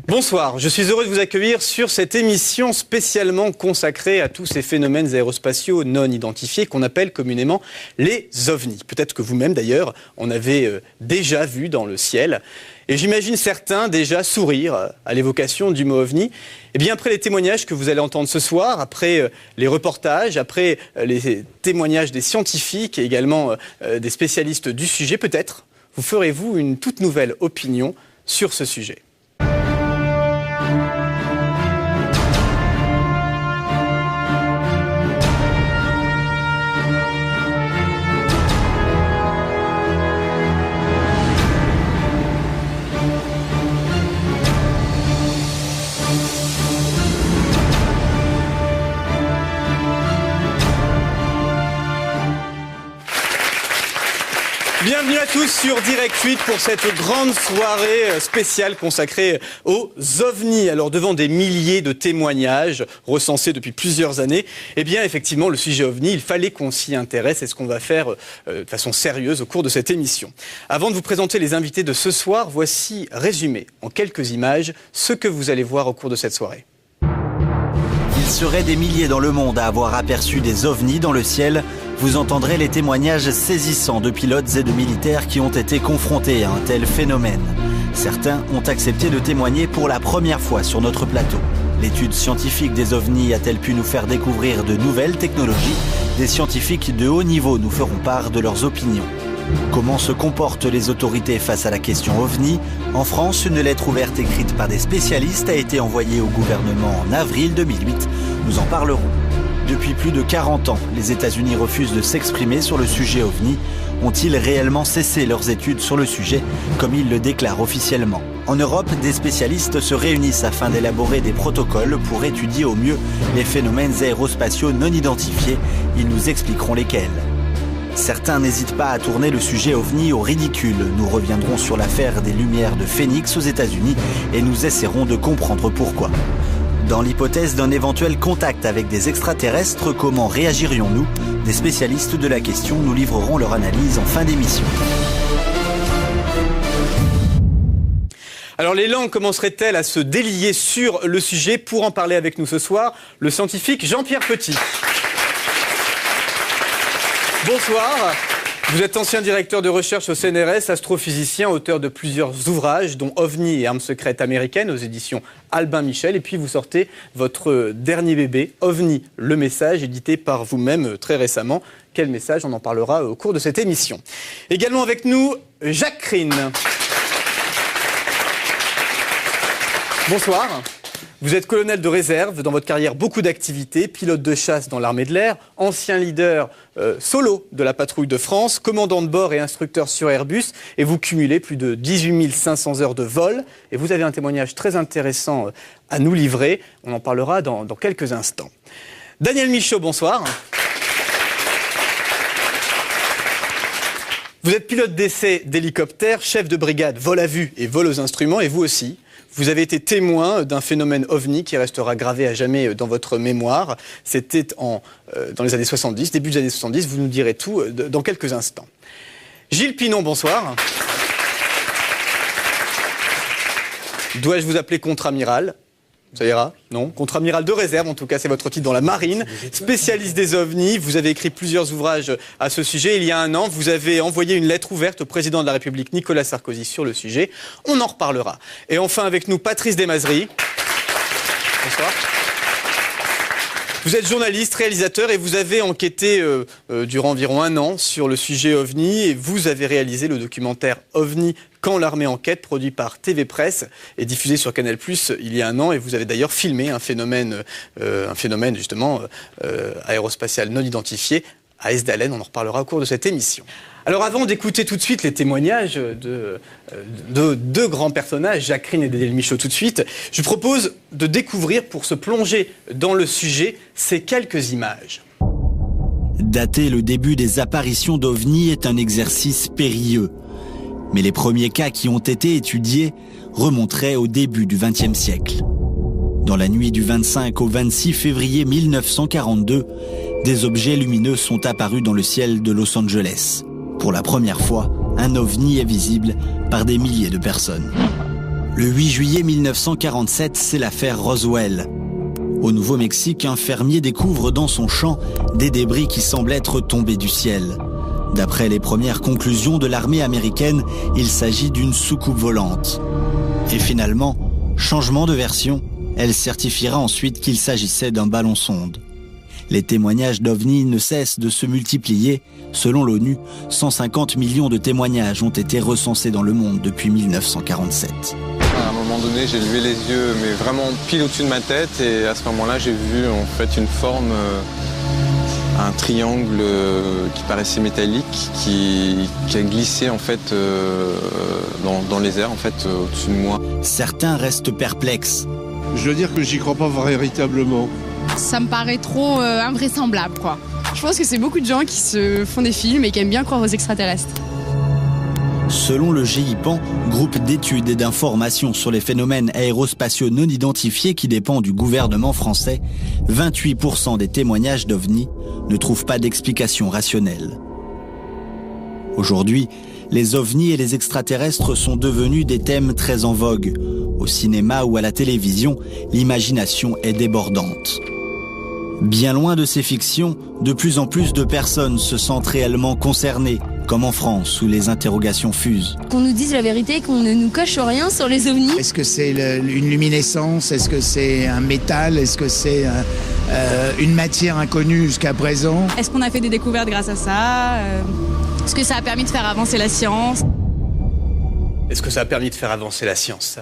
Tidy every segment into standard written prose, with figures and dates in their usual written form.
Bonsoir, je suis heureux de vous accueillir sur cette émission spécialement consacrée à tous ces phénomènes aérospatiaux non identifiés qu'on appelle communément les ovnis. Peut-être que vous-même d'ailleurs en avez déjà vu dans le ciel. Et j'imagine certains déjà sourire à l'évocation du mot ovni. Et bien après les témoignages que vous allez entendre ce soir, après les reportages, après les témoignages des scientifiques et également des spécialistes du sujet, peut-être vous ferez-vous une toute nouvelle opinion sur ce sujet. Bienvenue à tous sur Direct 8 pour cette grande soirée spéciale consacrée aux ovnis. Alors devant des milliers de témoignages recensés depuis plusieurs années, eh bien effectivement le sujet ovni, il fallait qu'on s'y intéresse et ce qu'on va faire de façon sérieuse au cours de cette émission. Avant de vous présenter les invités de ce soir, voici résumé en quelques images ce que vous allez voir au cours de cette soirée. Il serait des milliers dans le monde à avoir aperçu des ovnis dans le ciel. Vous entendrez les témoignages saisissants de pilotes et de militaires qui ont été confrontés à un tel phénomène. Certains ont accepté de témoigner pour la première fois sur notre plateau. L'étude scientifique des ovnis a-t-elle pu nous faire découvrir de nouvelles technologies? Des scientifiques de haut niveau nous feront part de leurs opinions. Comment se comportent les autorités face à la question ovni? En France, une lettre ouverte écrite par des spécialistes a été envoyée au gouvernement en avril 2008. Nous en parlerons. Depuis plus de 40 ans, les États-Unis refusent de s'exprimer sur le sujet ovni. Ont-ils réellement cessé leurs études sur le sujet, comme ils le déclarent officiellement? En Europe, des spécialistes se réunissent afin d'élaborer des protocoles pour étudier au mieux les phénomènes aérospatiaux non identifiés. Ils nous expliqueront lesquels. Certains n'hésitent pas à tourner le sujet ovni au ridicule. Nous reviendrons sur l'affaire des lumières de Phoenix aux États-Unis et nous essaierons de comprendre pourquoi. Dans l'hypothèse d'un éventuel contact avec des extraterrestres, comment réagirions-nous? Des spécialistes de la question nous livreront leur analyse en fin d'émission. Alors les langues commenceraient-elles à se délier sur le sujet? Pour en parler avec nous ce soir, le scientifique Jean-Pierre Petit. Bonsoir. Vous êtes ancien directeur de recherche au CNRS, astrophysicien, auteur de plusieurs ouvrages, dont OVNI et armes secrètes américaines aux éditions Albin Michel. Et puis vous sortez votre dernier bébé, OVNI, le message, édité par vous-même très récemment. Quel message? On en parlera au cours de cette émission. Également avec nous, Jacques Crine. Bonsoir. Vous êtes colonel de réserve, dans votre carrière beaucoup d'activités, pilote de chasse dans l'armée de l'air, ancien leader solo de la patrouille de France, commandant de bord et instructeur sur Airbus, et vous cumulez plus de 18 500 heures de vol, et vous avez un témoignage très intéressant à nous livrer, on en parlera dans quelques instants. Daniel Michaud, bonsoir. Vous êtes pilote d'essai d'hélicoptère, chef de brigade vol à vue et vol aux instruments, et vous aussi. Vous avez été témoin d'un phénomène ovni qui restera gravé à jamais dans votre mémoire. C'était dans les années 70, début des années 70. Vous nous direz tout dans quelques instants. Gilles Pinon, bonsoir. Dois-je vous appeler contre-amiral? Ça ira? Non. Contre-amiral de réserve, en tout cas, c'est votre titre dans la marine. Spécialiste des ovnis, vous avez écrit plusieurs ouvrages à ce sujet. Il y a un an, vous avez envoyé une lettre ouverte au président de la République, Nicolas Sarkozy, sur le sujet. On en reparlera. Et enfin, avec nous, Patrice Desmazeries. Bonsoir. Vous êtes journaliste, réalisateur et vous avez enquêté durant environ un an sur le sujet OVNI et vous avez réalisé le documentaire OVNI Quand l'armée enquête, produit par TV Presse et diffusé sur Canal+ il y a un an. Et vous avez d'ailleurs filmé un phénomène justement aérospatial non identifié à Esdalen. On en reparlera au cours de cette émission. Alors avant d'écouter tout de suite les témoignages de deux grands personnages, Jacques Crine et Daniel Michaud tout de suite, je vous propose de découvrir, pour se plonger dans le sujet, ces quelques images. Dater le début des apparitions d'OVNI est un exercice périlleux. Mais les premiers cas qui ont été étudiés remonteraient au début du XXe siècle. Dans la nuit du 25 au 26 février 1942, des objets lumineux sont apparus dans le ciel de Los Angeles. Pour la première fois, un ovni est visible par des milliers de personnes. Le 8 juillet 1947, c'est l'affaire Roswell. Au Nouveau-Mexique, un fermier découvre dans son champ des débris qui semblent être tombés du ciel. D'après les premières conclusions de l'armée américaine, il s'agit d'une soucoupe volante. Et finalement, changement de version, elle certifiera ensuite qu'il s'agissait d'un ballon-sonde. Les témoignages d'OVNI ne cessent de se multiplier. Selon l'ONU, 150 millions de témoignages ont été recensés dans le monde depuis 1947. À un moment donné, j'ai levé les yeux, mais vraiment pile au-dessus de ma tête, et à ce moment-là, j'ai vu en fait une forme, un triangle qui paraissait métallique, qui a glissé en fait dans les airs en fait au-dessus de moi. Certains restent perplexes. Je veux dire que j'y crois pas véritablement. Ça me paraît trop invraisemblable, quoi. Je pense que c'est beaucoup de gens qui se font des films et qui aiment bien croire aux extraterrestres. Selon le GIPAN, groupe d'études et d'informations sur les phénomènes aérospatiaux non identifiés qui dépend du gouvernement français, 28% des témoignages d'OVNI ne trouvent pas d'explication rationnelle. Aujourd'hui, les ovnis et les extraterrestres sont devenus des thèmes très en vogue. Au cinéma ou à la télévision, l'imagination est débordante. Bien loin de ces fictions, de plus en plus de personnes se sentent réellement concernées, comme en France où les interrogations fusent. Qu'on nous dise la vérité, qu'on ne nous cache rien sur les ovnis. Est-ce que c'est une luminescence? Est-ce que c'est un métal? Est-ce que c'est une matière inconnue jusqu'à présent? Est-ce qu'on a fait des découvertes grâce à ça? Est-ce que ça a permis de faire avancer la science? Est-ce que ça a permis de faire avancer la science?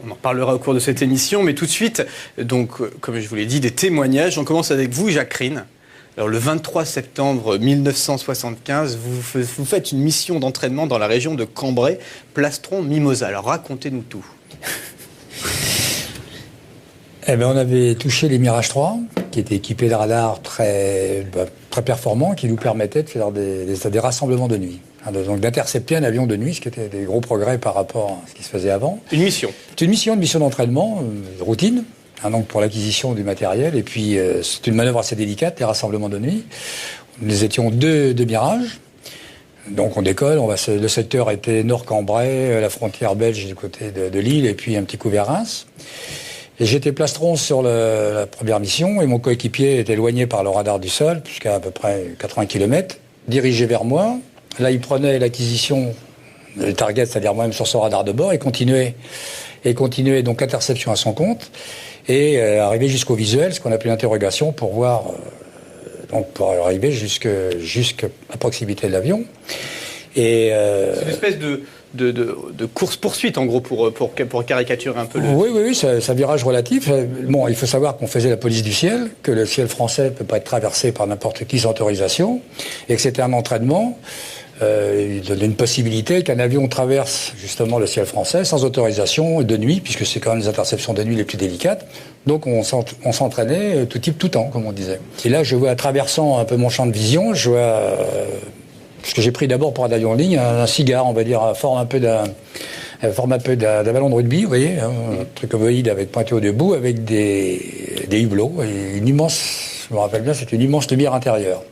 On en parlera au cours de cette émission, mais tout de suite, donc, comme je vous l'ai dit, des témoignages. On commence avec vous, Jacqueline. Alors, le 23 septembre 1975, vous faites une mission d'entraînement dans la région de Cambrai, Plastron, Mimosa. Alors, racontez-nous tout. Eh ben, on avait touché les Mirage 3, qui étaient équipés de radars très performants, qui nous permettaient de faire des rassemblements de nuit. Donc d'intercepter un avion de nuit, ce qui était des gros progrès par rapport à ce qui se faisait avant. Une mission. C'est une mission d'entraînement, routine, donc pour l'acquisition du matériel. Et puis c'est une manœuvre assez délicate, les rassemblements de nuit. Nous étions deux Mirages. Donc on décolle, le secteur était Nord-Cambrai, la frontière belge du côté de Lille, et puis un petit coup vers Reims. Et j'étais plastron sur la première mission, et mon coéquipier était éloigné par le radar du sol, jusqu'à à peu près 80 km, dirigé vers moi. Là, il prenait l'acquisition, le target, c'est-à-dire moi-même sur son radar de bord, et continuait donc interception à son compte, et arriver jusqu'au visuel, ce qu'on appelle l'interrogation, pour voir, pour arriver jusqu'à proximité de l'avion. Et c'est une espèce de course-poursuite, en gros, pour caricaturer un peu le... Oui, c'est un virage relatif. Bon, il faut savoir qu'on faisait la police du ciel, que le ciel français ne peut pas être traversé par n'importe qui sans autorisation, et que c'était un entraînement. Il donnait une possibilité qu'un avion traverse justement le ciel français sans autorisation de nuit, puisque c'est quand même les interceptions de nuit les plus délicates. Donc on s'entraînait tout type, tout temps, comme on disait. Et là, je vois, traversant un peu mon champ de vision, je vois, ce que j'ai pris d'abord pour un avion en ligne, un cigare, on va dire, forme un peu d'un ballon de rugby, vous voyez, un truc ovoïde avec pointé au debout, avec des hublots, et une immense, je me rappelle bien, c'était une immense lumière intérieure.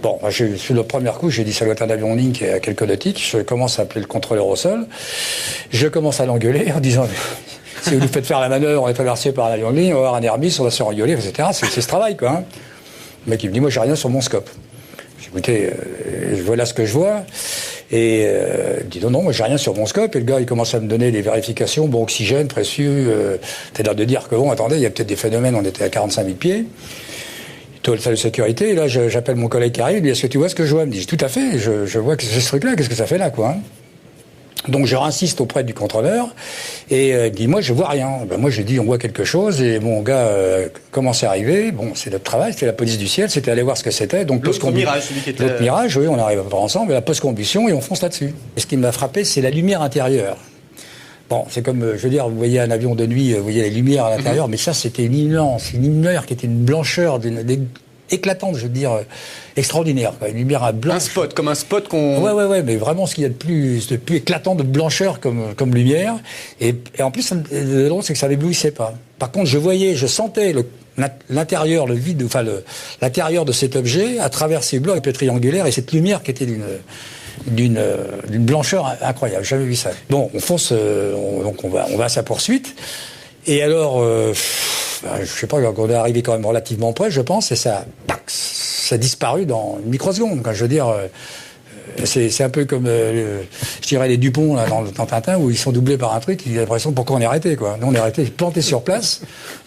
Bon, sur le premier coup, j'ai dit ça doit être un avion en ligne qui est à quelques nautiques. Je commence à appeler le contrôleur au sol. Je commence à l'engueuler en disant si vous nous faites faire la manœuvre, on est traversé par un avion en ligne, on va avoir un Airbus, on va se engueuler, etc. C'est ce travail, quoi. Hein. Le mec, il me dit moi, j'ai rien sur mon scope. J'ai dit écoutez, voilà ce que je vois. Et il me dit non, moi, j'ai rien sur mon scope. Et le gars, il commence à me donner des vérifications, bon, oxygène, précieux. C'est-à-dire de dire que bon, attendez, il y a peut-être des phénomènes, on était à 45 000 pieds. Salle de sécurité, et là j'appelle mon collègue qui arrive, il me dit est-ce que tu vois ce que je vois? Il me dit tout à fait, je vois que c'est ce truc-là, qu'est-ce que ça fait là, quoi, hein? Donc je réinsiste auprès du contrôleur, et il me dit moi je vois rien. Ben, moi j'ai dit on voit quelque chose, et mon gars commence à arriver, bon c'est notre travail, c'était la police du ciel, c'était aller voir ce que c'était, donc l'autre Mirage, celui qui était... L'autre Mirage, oui, on arrive ensemble, et la post-combustion, et on fonce là-dessus. Et ce qui m'a frappé, c'est la lumière intérieure. Bon, c'est comme, je veux dire, vous voyez un avion de nuit, vous voyez les lumières à l'intérieur, mais ça, c'était une lumière qui était une blancheur éclatante, je veux dire, extraordinaire, quoi. Une lumière blanche. Un spot, comme un spot qu'on... Ouais, mais vraiment ce qu'il y a de plus éclatant de blancheur comme lumière. Et en plus, le drôle, c'est que ça n'éblouissait pas. Par contre, je sentais l'intérieur, le vide, enfin l'intérieur de cet objet à travers ces blocs un peu triangulaires, et cette lumière qui était d'une blancheur incroyable. Jamais vu ça. Bon, on fonce, donc on va à sa poursuite. Et alors, je sais pas, on est arrivé quand même relativement près, je pense, et ça a disparu dans une microseconde. Quand je veux dire, c'est un peu comme, je dirais, les Dupont là, dans Tintin, où ils sont doublés par un truc, il a l'impression pourquoi on est arrêté, quoi. Nous, on est arrêté, planté sur place.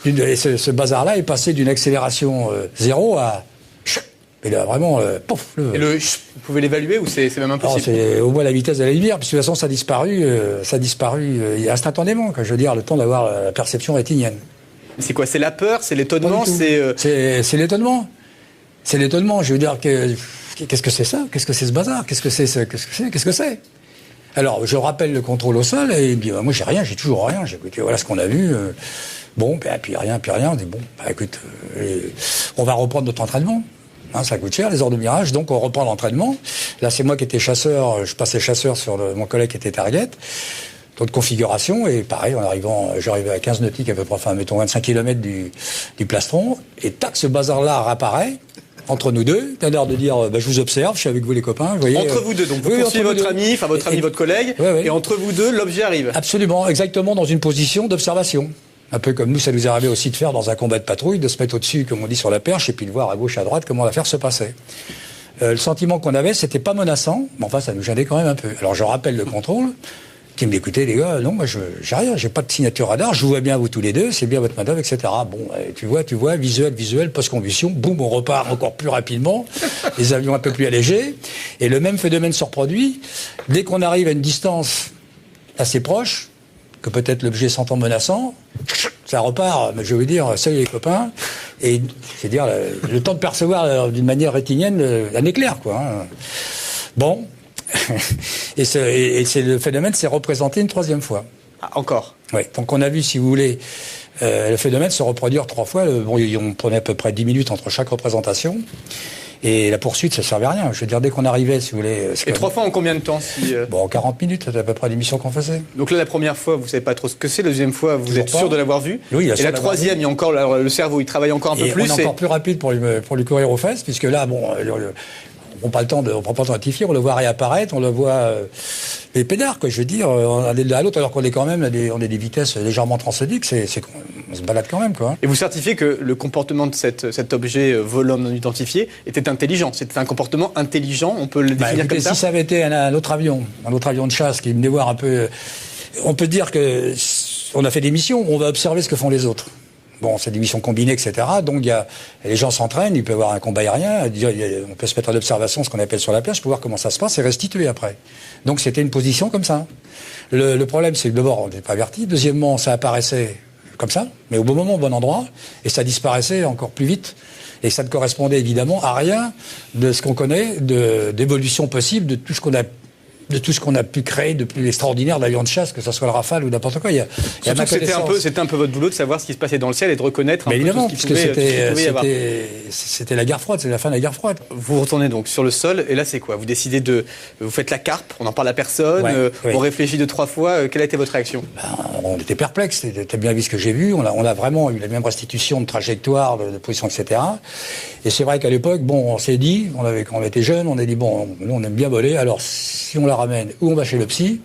Et ce bazar-là est passé d'une accélération 0 à... Et là, vraiment, pouf. Et vous pouvez l'évaluer ou c'est même impossible? C'est au moins la vitesse de la lumière, puis de toute façon, ça a disparu instantanément, quoi. Je veux dire, le temps d'avoir la perception rétinienne. C'est quoi? C'est la peur? C'est l'étonnement? C'est l'étonnement. C'est l'étonnement. Je veux dire, qu'est-ce que c'est ça? Qu'est-ce que c'est ce bazar? Qu'est-ce que c'est? Alors, je rappelle le contrôle au sol, et il me dit, moi, j'ai toujours rien. J'ai écouté, voilà ce qu'on a vu. Bon, puis rien. On dit, bon, écoute, on va reprendre notre entraînement. Hein, ça coûte cher, les heures de mirage, donc on reprend l'entraînement. Là, c'est moi qui étais chasseur, je passais chasseur sur mon collègue qui était target. D'autres configurations, et pareil, j'arrivais à 15 nautiques à peu près, enfin, mettons 25 km du plastron, et tac, ce bazar-là réapparaît, entre nous deux. T'as l'air de dire, je vous observe, je suis avec vous les copains, vous voyez. Entre vous deux, donc vous poursuivez votre ami, votre collègue, oui. Et entre vous deux, l'objet arrive. Absolument, exactement dans une position d'observation. Un peu comme nous, ça nous est arrivé aussi de faire dans un combat de patrouille, de se mettre au-dessus, comme on dit, sur la perche, et puis de voir à gauche, à droite comment l'affaire se passait. Le sentiment qu'on avait, c'était pas menaçant, mais enfin, ça nous gênait quand même un peu. Alors je rappelle le contrôle, qui me dit, écoutez les gars, non, moi j'ai rien, j'ai pas de signature radar, je vous vois bien vous tous les deux, c'est bien votre manœuvre, etc. Bon, tu vois, visuel, post-combustion, boum, on repart encore plus rapidement, les avions un peu plus allégés, et le même phénomène se reproduit. Dès qu'on arrive à une distance assez proche, que peut-être l'objet s'entend menaçant, ça repart, je veux dire, salut les copains, et c'est-à-dire le temps de percevoir d'une manière rétinienne un éclair, quoi. Hein. Bon, et le phénomène s'est représenté une troisième fois. Ah, encore? Oui, donc on a vu, si vous voulez, le phénomène se reproduire 3 fois. On prenait à peu près 10 minutes entre chaque représentation. Et la poursuite, ça ne servait à rien. Je veux dire, dès qu'on arrivait, si vous voulez... Et 3 fois en combien de temps Bon, en 40 minutes, c'était à peu près l'émission qu'on faisait. Donc là, la première fois, vous ne savez pas trop ce que c'est. La deuxième fois, vous êtes sûr de l'avoir vu. Oui, et la troisième, il y a encore le cerveau, il travaille encore un peu plus. On est encore plus rapide pour lui courir aux fesses, puisque là, bon... on prend pas le temps de notifier, on le voit réapparaître, on le voit les pédards, quoi. Je veux dire, on est de l'un à l'autre, alors qu'on est quand même on est des vitesses légèrement transsoniques, on se balade quand même, quoi. Et vous certifiez que le comportement de cet objet volant non identifié était intelligent. C'était un comportement intelligent, on peut le définir comme ça. Si ça avait été un autre avion de chasse qui venait voir un peu, on peut dire que on a fait des missions où on va observer ce que font les autres. Bon, c'est des missions combinées, etc. Donc, les gens s'entraînent, il peut y avoir un combat aérien, on peut se mettre à l'observation, ce qu'on appelle sur la plage, pour voir comment ça se passe et restituer après. Donc, c'était une position comme ça. Le problème, c'est que d'abord, on n'était pas averti. Deuxièmement, ça apparaissait comme ça, mais au bon moment, au bon endroit, et ça disparaissait encore plus vite. Et ça ne correspondait évidemment à rien de ce qu'on connaît, d'évolution possible, de tout ce qu'on a pu créer de plus extraordinaire d'avions de chasse, que ce soit le Rafale ou n'importe quoi. C'était un peu votre boulot de savoir ce qui se passait dans le ciel et de reconnaître mais évidemment, tout ce qui pouvait c'était la guerre froide, c'est la fin de la guerre froide. Vous retournez donc sur le sol, et là c'est quoi? Vous décidez vous faites la carpe, on n'en parle à personne, on réfléchit 2-3 fois, quelle a été votre réaction? On était perplexes, t'as bien vu ce que j'ai vu, on a vraiment eu la même restitution de trajectoire, de position, etc. Et c'est vrai qu'à l'époque, on s'est dit, quand on était jeunes, on a dit, nous on aime bien voler, alors si on la ramène, ou on va chez le psy,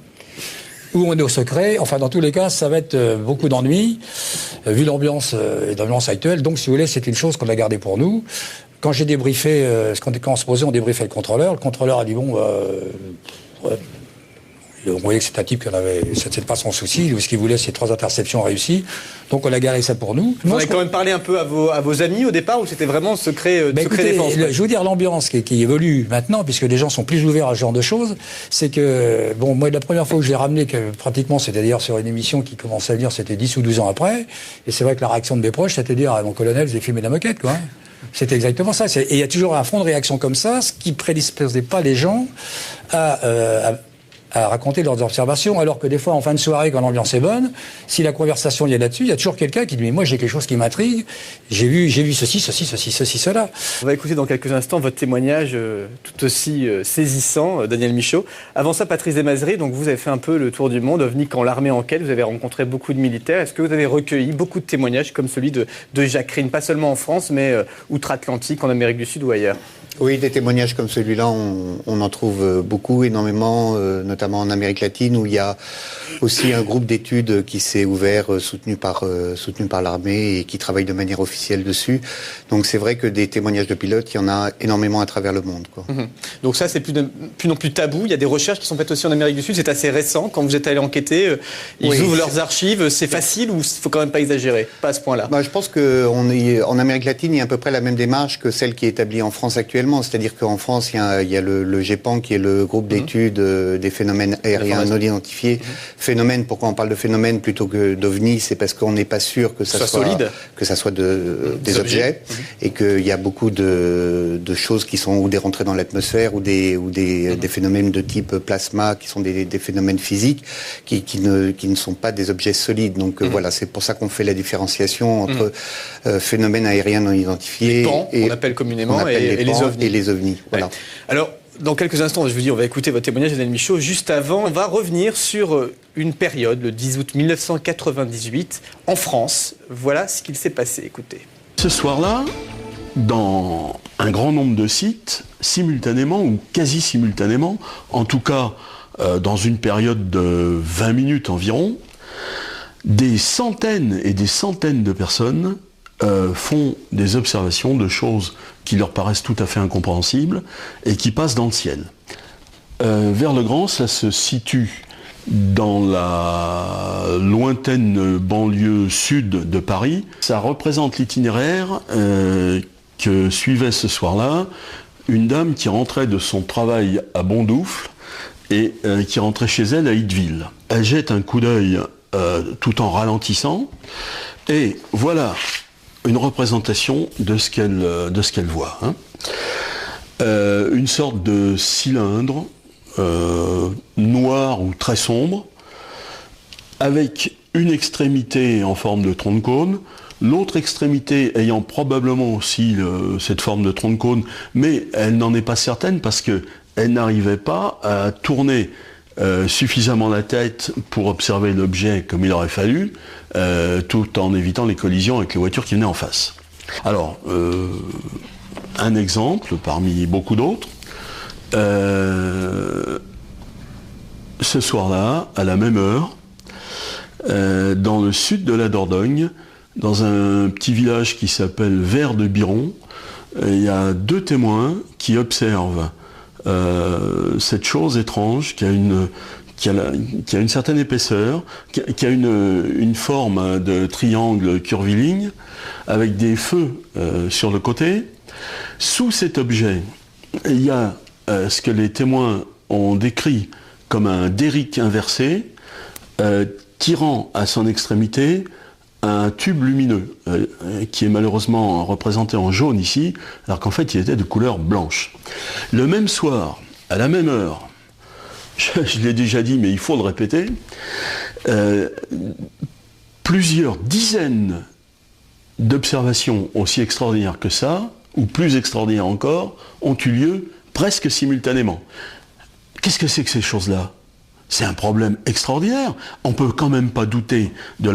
ou on est au secret. Enfin, dans tous les cas, ça va être beaucoup d'ennuis, vu l'ambiance actuelle. Donc, si vous voulez, c'est une chose qu'on a gardée pour nous. Quand j'ai débriefé, quand on se posait, on débriefait le contrôleur. Le contrôleur a dit, on voyait que c'était un type qui avait, c'était pas son souci. Ce qu'il voulait, c'est 3 interceptions réussies. Donc, on a garé ça pour nous. Vous avez quand même parlé un peu à vos amis au départ, ou c'était vraiment secret défense? Je veux dire, l'ambiance qui évolue maintenant, puisque les gens sont plus ouverts à ce genre de choses, c'est que, moi, la première fois que je l'ai ramené, pratiquement, c'était d'ailleurs sur une émission qui commençait à dire, c'était 10 ou 12 ans après. Et c'est vrai que la réaction de mes proches, c'était de dire, mon colonel, vous avez filmé la moquette, quoi. C'était exactement ça. Et il y a toujours un fond de réaction comme ça, ce qui prédisposait pas les gens à raconter leurs observations, alors que des fois, en fin de soirée, quand l'ambiance est bonne, si la conversation liée là-dessus, il y a toujours quelqu'un qui dit, mais moi, j'ai quelque chose qui m'intrigue, j'ai vu ceci, cela. On va écouter dans quelques instants votre témoignage tout aussi saisissant, Daniel Michaud. Avant ça, Patrice Desmazeries, donc vous avez fait un peu le tour du monde, OVNI quand l'armée enquête, vous avez rencontré beaucoup de militaires. Est-ce que vous avez recueilli beaucoup de témoignages comme celui de Jacques Rine, pas seulement en France, mais outre-Atlantique, en Amérique du Sud ou ailleurs? Oui, des témoignages comme celui-là, on en trouve beaucoup, énormément, notamment en Amérique latine, où il y a aussi un groupe d'études qui s'est ouvert, soutenu par l'armée et qui travaille de manière officielle dessus. Donc c'est vrai que des témoignages de pilotes, il y en a énormément à travers le monde, quoi. Donc ça, c'est plus non plus tabou. Il y a des recherches qui sont faites aussi en Amérique du Sud. C'est assez récent. Quand vous êtes allé enquêter, ils ouvrent leurs archives. C'est facile ou il faut quand même pas exagérer? Pas à ce point-là. Je pense qu'en Amérique latine, il y a à peu près la même démarche que celle qui est établie en France actuellement. C'est-à-dire qu'en France, il y a le GEPAN qui est le groupe d'études des phénomènes aériens non identifiés. Phénomène, pourquoi on parle de phénomène plutôt que d'OVNI? C'est parce qu'on n'est pas sûr que ça soit solide, que ça soit des objets, et qu'il y a beaucoup de choses qui sont ou des rentrées dans l'atmosphère ou des phénomènes de type plasma qui sont des phénomènes physiques qui ne sont pas des objets solides. Donc voilà, c'est pour ça qu'on fait la différenciation entre phénomènes aériens non identifiés on appelle communément et les OVNI. Et les OVNI, voilà. Ouais. Alors, dans quelques instants, je vous dis, on va écouter votre témoignage, Daniel Michaud. Juste avant, on va revenir sur une période, le 10 août 1998, en France. Voilà ce qu'il s'est passé. Écoutez. Ce soir-là, dans un grand nombre de sites, simultanément ou quasi simultanément, en tout cas dans une période de 20 minutes environ, des centaines et des centaines de personnes font des observations de choses qui leur paraissent tout à fait incompréhensibles et qui passent dans le ciel. Vers-le-Grand, ça se situe dans la lointaine banlieue sud de Paris. Ça représente l'itinéraire que suivait ce soir-là une dame qui rentrait de son travail à Bondoufle et qui rentrait chez elle à Itteville. Elle jette un coup d'œil tout en ralentissant et voilà une représentation de ce qu'elle voit. Une sorte de cylindre noir ou très sombre, avec une extrémité en forme de tronc de cône, l'autre extrémité ayant probablement aussi cette forme de tronc de cône, mais elle n'en est pas certaine parce qu'elle n'arrivait pas à tourner suffisamment la tête pour observer l'objet comme il aurait fallu, tout en évitant les collisions avec les voitures qui venaient en face. Alors, un exemple parmi beaucoup d'autres. Ce soir-là, à la même heure, dans le sud de la Dordogne, dans un petit village qui s'appelle Vert de Biron, il y a deux témoins qui observent cette chose étrange qui a une certaine épaisseur, qui a une forme de triangle curviligne, avec des feux sur le côté. Sous cet objet, il y a ce que les témoins ont décrit comme un derrick inversé, tirant à son extrémité un tube lumineux, qui est malheureusement représenté en jaune ici, alors qu'en fait il était de couleur blanche. Le même soir, à la même heure, je l'ai déjà dit mais il faut le répéter, plusieurs dizaines d'observations aussi extraordinaires que ça, ou plus extraordinaires encore, ont eu lieu presque simultanément. Qu'est-ce que c'est que ces choses-là ? C'est un problème extraordinaire. On ne peut quand même pas douter de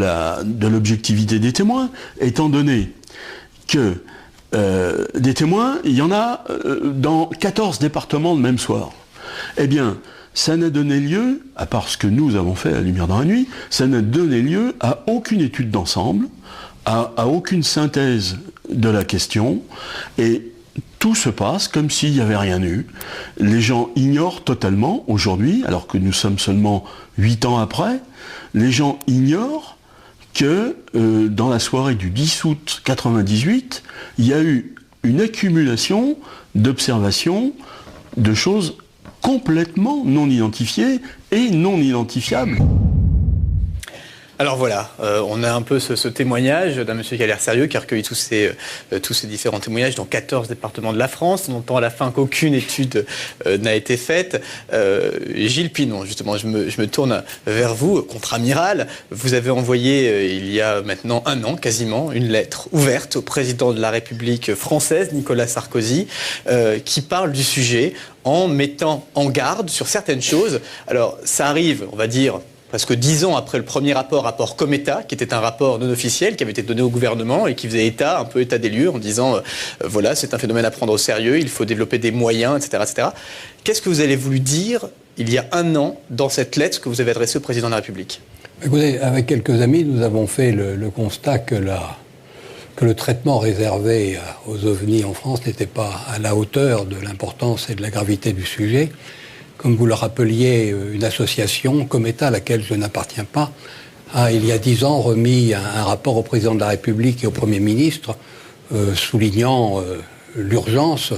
l'objectivité des témoins, étant donné que des témoins, il y en a dans 14 départements le même soir. Eh bien, ça n'a donné lieu, à part ce que nous avons fait à la lumière dans la nuit, ça n'a donné lieu à aucune étude d'ensemble, à aucune synthèse de la question, et tout se passe comme s'il n'y avait rien eu. Les gens ignorent totalement, aujourd'hui, alors que nous sommes seulement 8 ans après, les gens ignorent que dans la soirée du 10 août 98, il y a eu une accumulation d'observations de choses complètement non identifiées et non identifiables. Alors voilà, on a un peu ce témoignage d'un monsieur qui a l'air sérieux, qui a recueilli tous ces différents témoignages dans 14 départements de la France. On entend à la fin qu'aucune étude n'a été faite. Gilles Pinon, justement, je me tourne vers vous, contre-amiral. Vous avez envoyé, il y a maintenant un an quasiment, une lettre ouverte au président de la République française, Nicolas Sarkozy, qui parle du sujet en mettant en garde sur certaines choses. Alors, ça arrive, on va dire, presque 10 ans après le premier rapport Cometa, qui était un rapport non officiel, qui avait été donné au gouvernement et qui faisait un peu état des lieux en disant voilà, c'est un phénomène à prendre au sérieux, il faut développer des moyens, etc., etc. Qu'est-ce que vous avez voulu dire il y a un an dans cette lettre que vous avez adressée au président de la République? Écoutez, avec quelques amis, nous avons fait le constat que le traitement réservé aux ovnis en France n'était pas à la hauteur de l'importance et de la gravité du sujet. Comme vous le rappeliez, une association, Cometa, à laquelle je n'appartiens pas, a, il y a 10 ans, remis un rapport au président de la République et au Premier ministre, soulignant l'urgence,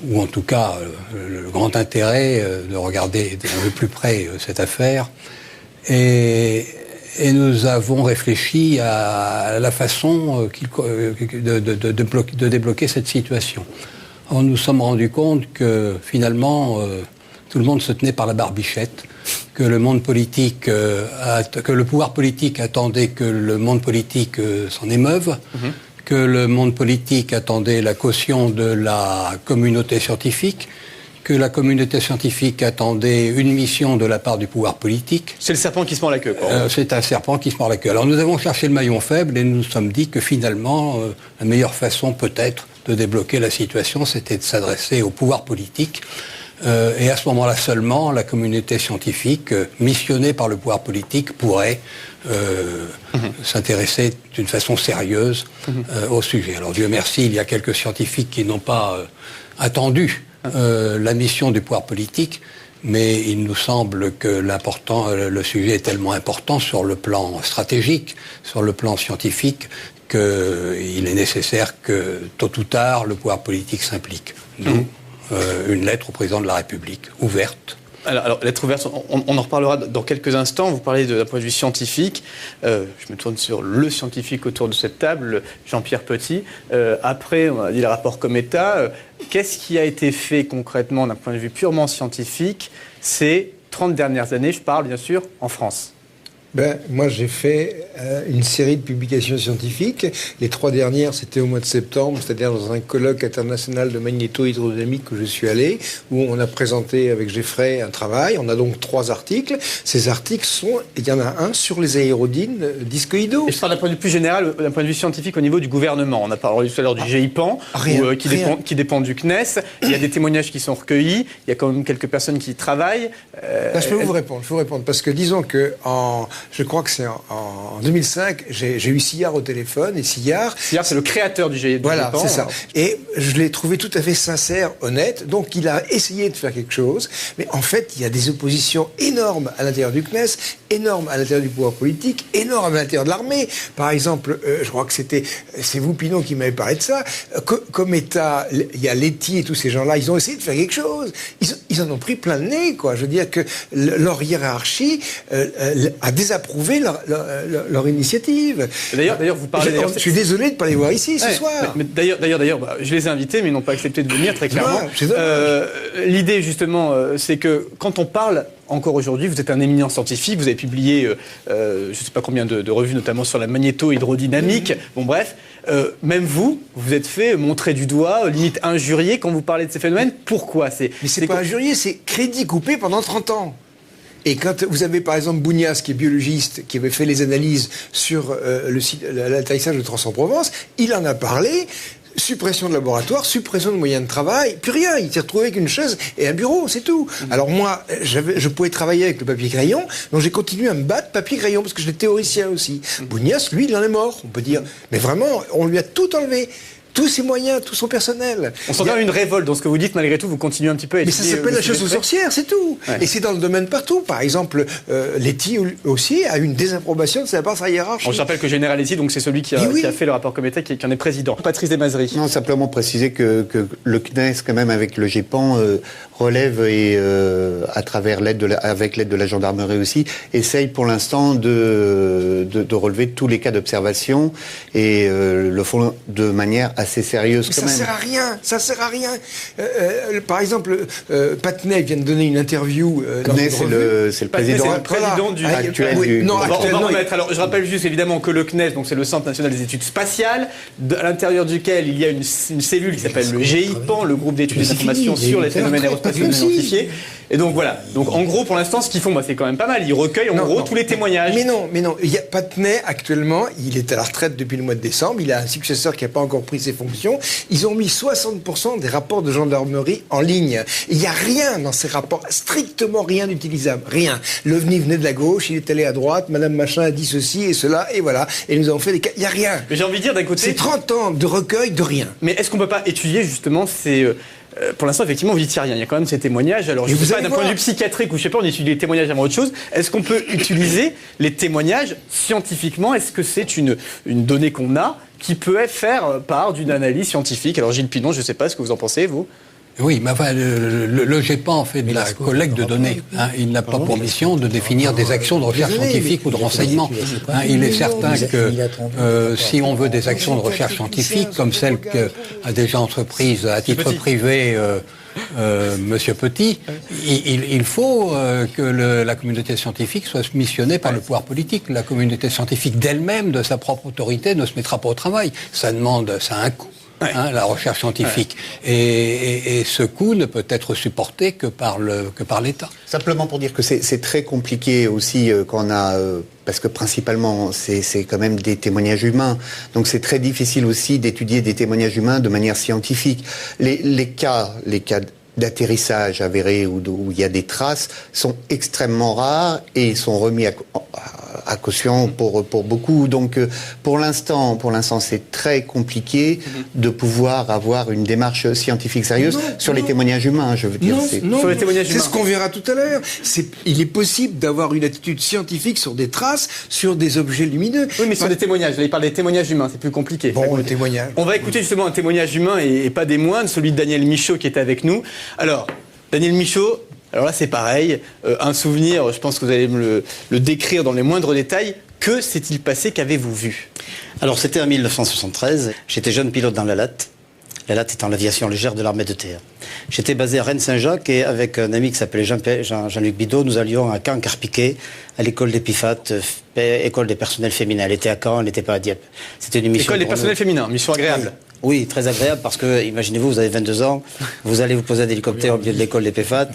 ou en tout cas le grand intérêt de regarder d'un peu plus près cette affaire. Et nous avons réfléchi à la façon de débloquer cette situation. Alors, nous nous sommes rendus compte que finalement, tout le monde se tenait par la barbichette, que le monde politique, que le pouvoir politique attendait que le monde politique s'en émeuve, que le monde politique attendait la caution de la communauté scientifique, que la communauté scientifique attendait une mission de la part du pouvoir politique. C'est le serpent qui se mord la queue, quoi. C'est un serpent qui se mord la queue. Alors nous avons cherché le maillon faible et nous nous sommes dit que finalement, la meilleure façon peut-être de débloquer la situation, c'était de s'adresser au pouvoir politique. Et à ce moment-là seulement, la communauté scientifique, missionnée par le pouvoir politique, pourrait s'intéresser d'une façon sérieuse au sujet. Alors Dieu merci, il y a quelques scientifiques qui n'ont pas attendu la mission du pouvoir politique, mais il nous semble que le sujet est tellement important sur le plan stratégique, sur le plan scientifique, qu'il est nécessaire que, tôt ou tard, le pouvoir politique s'implique. D'où une lettre au président de la République, ouverte. Alors, lettre ouverte, on en reparlera dans quelques instants. Vous parlez d'un point de vue scientifique. Je me tourne sur le scientifique autour de cette table, Jean-Pierre Petit. Après, on a dit le rapport Cometa. Qu'est-ce qui a été fait concrètement d'un point de vue purement scientifique ces 30 dernières années? Je parle bien sûr en France. Moi, j'ai fait une série de publications scientifiques. Les 3 dernières, c'était au mois de septembre, c'est-à-dire dans un colloque international de magnéto-hydrodynamique où je suis allé, où on a présenté avec Geoffrey un travail. On a donc 3 articles. Ces articles il y en a un sur les aérodynes discoïdaux. Et je parle d'un point de vue plus général, d'un point de vue scientifique au niveau du gouvernement. On a parlé tout à l'heure du GIPAN, qui dépend du CNES. Il y a des témoignages qui sont recueillis. Il y a quand même quelques personnes qui y travaillent. Je peux vous répondre, parce que disons que je crois que c'est en 2005, j'ai eu Sillard au téléphone, et Sillard, c'est le créateur du GIPAN. Voilà, c'est ça. Et je l'ai trouvé tout à fait sincère, honnête, donc il a essayé de faire quelque chose, mais en fait, il y a des oppositions énormes à l'intérieur du CNES, énormes à l'intérieur du pouvoir politique, énormes à l'intérieur de l'armée. Par exemple, je crois que c'est vous, Pinot, qui m'avez parlé de ça. Comme État, il y a Letty et tous ces gens-là, ils ont essayé de faire quelque chose. Ils en ont pris plein le nez, quoi. Je veux dire que leur hiérarchie a désapprouvé leur initiative. D'ailleurs, vous parlez... Je suis désolé de ne pas les voir ici ce soir. Mais d'ailleurs, je les ai invités, mais ils n'ont pas accepté de venir, très clairement. L'idée, justement, c'est que quand on parle... Encore aujourd'hui, vous êtes un éminent scientifique, vous avez publié, je ne sais pas combien de revues, notamment sur la magnéto-hydrodynamique. Bon, bref, même vous êtes fait montrer du doigt, limite injurié quand vous parlez de ces phénomènes. Pourquoi? Mais c'est pas injurié, c'est crédit coupé pendant 30 ans. Et quand vous avez par exemple Bougnas, qui est biologiste, qui avait fait les analyses sur l'atterrissage de Trans-en-Provence, il en a parlé. Suppression de laboratoire, suppression de moyens de travail, plus rien. Il s'est retrouvé avec une chaise et un bureau, c'est tout. Alors moi, je pouvais travailler avec le papier-crayon, donc j'ai continué à me battre papier-crayon, parce que j'étais théoricien aussi. Bougnas, lui, il en est mort, on peut dire. Mais vraiment, on lui a tout enlevé. Tous ses moyens, tout son personnel. On sent bien une révolte dans ce que vous dites, malgré tout, vous continuez un petit peu à étudier. Mais ça s'appelle la chasse aux sorcières, c'est tout. Ouais. Et c'est dans le domaine partout. Par exemple, Letty aussi a une désapprobation de sa part de sa hiérarchie. Je rappelle que Général Letty, donc c'est celui qui a fait le rapport Cometa, qui en est président. Patrice Desmazeries. Non, simplement préciser que le CNES, quand même, avec le GIPAN, relève et, à travers avec l'aide de la gendarmerie aussi, essaye pour l'instant de relever tous les cas d'observation et le font de manière assez sérieuse quand même. Ça sert à rien. Par exemple, Patnais vient de donner une interview. Patnais, c'est le président du actuel. Oui. On va remettre. Alors, je rappelle juste évidemment que le CNES, donc c'est le Centre national des études spatiales, à l'intérieur duquel il y a une cellule qui s'appelle le GIPAN, le groupe d'études et d'informations sur les phénomènes aérospatiaux. presque non identifiés. Et donc voilà. Donc en gros, pour l'instant, ce qu'ils font, c'est quand même pas mal. Ils recueillent tous les témoignages. Mais non. Il y a Patnais actuellement, il est à la retraite depuis le mois de décembre. Il a un successeur qui n'a pas encore pris ses fonctions. Ils ont mis 60% des rapports de gendarmerie en ligne. Il n'y a rien dans ces rapports, strictement rien d'utilisable. Rien. L'OVNI venait de la gauche, il est allé à droite, Madame Machin a dit ceci et cela, et voilà. Et nous avons fait des cas. Il n'y a rien. Mais j'ai envie de dire d'un côté. C'est 30 ans de recueil de rien. Mais est-ce qu'on ne peut pas étudier justement ces. Pour l'instant, effectivement, vous dites qu'il n'y a rien. Il y a quand même ces témoignages. Alors, je ne sais pas, d'un point de vue psychiatrique ou je sais pas, on étudie les témoignages avant autre chose. Est-ce qu'on peut utiliser les témoignages scientifiquement? Est-ce que c'est une donnée qu'on a qui peut faire part d'une analyse scientifique? Alors, Gilles Pinon, je ne sais pas ce que vous en pensez, vous. Oui, mais enfin, le GEPAN fait de la collecte de données. Il n'a pas pour mission de définir des actions de recherche scientifique ou de renseignement. Il est certain que si on veut des actions de recherche scientifique, comme celle qu'a déjà entreprise à titre privé Monsieur Petit, il faut que la communauté scientifique soit missionnée par le pouvoir politique. La communauté scientifique d'elle-même, de sa propre autorité, ne se mettra pas au travail. Ça a un coût. La recherche scientifique. Et ce coût ne peut être supporté que par l'État. Simplement pour dire que c'est très compliqué aussi quand on a... parce que principalement, c'est quand même des témoignages humains. Donc c'est très difficile aussi d'étudier des témoignages humains de manière scientifique. Les cas d'atterrissage avérés où il y a des traces sont extrêmement rares et sont remis à caution pour beaucoup. Donc pour l'instant, c'est très compliqué de pouvoir avoir une démarche scientifique sérieuse sur les témoignages humains, je veux dire. Sur les témoignages humains. C'est ce qu'on verra tout à l'heure. Il est possible d'avoir une attitude scientifique sur des traces, sur des objets lumineux. Oui, mais sur des témoignages. Là, il parle des témoignages humains, c'est plus compliqué. Bon, le témoignage. On va écouter justement un témoignage humain et pas des moindres, celui de Daniel Michaud qui est avec nous. Alors, Daniel Michaud, alors là c'est pareil, un souvenir, je pense que vous allez me le décrire dans les moindres détails. Que s'est-il passé? Qu'avez-vous vu? Alors c'était en 1973, j'étais jeune pilote dans la LAT. La LAT étant l'aviation légère de l'armée de terre. J'étais basé à Rennes-Saint-Jacques et avec un ami qui s'appelait Jean-Luc Bidot, nous allions à Caen-Carpiquet, à l'école d'Épifat, école des personnels féminins. Elle était à Caen, elle n'était pas à Dieppe. C'était une mission. École des personnels féminins, mission agréable. Oui, très agréable parce que, imaginez-vous, vous avez 22 ans, vous allez vous poser un hélicoptère au milieu de l'école des PFAT.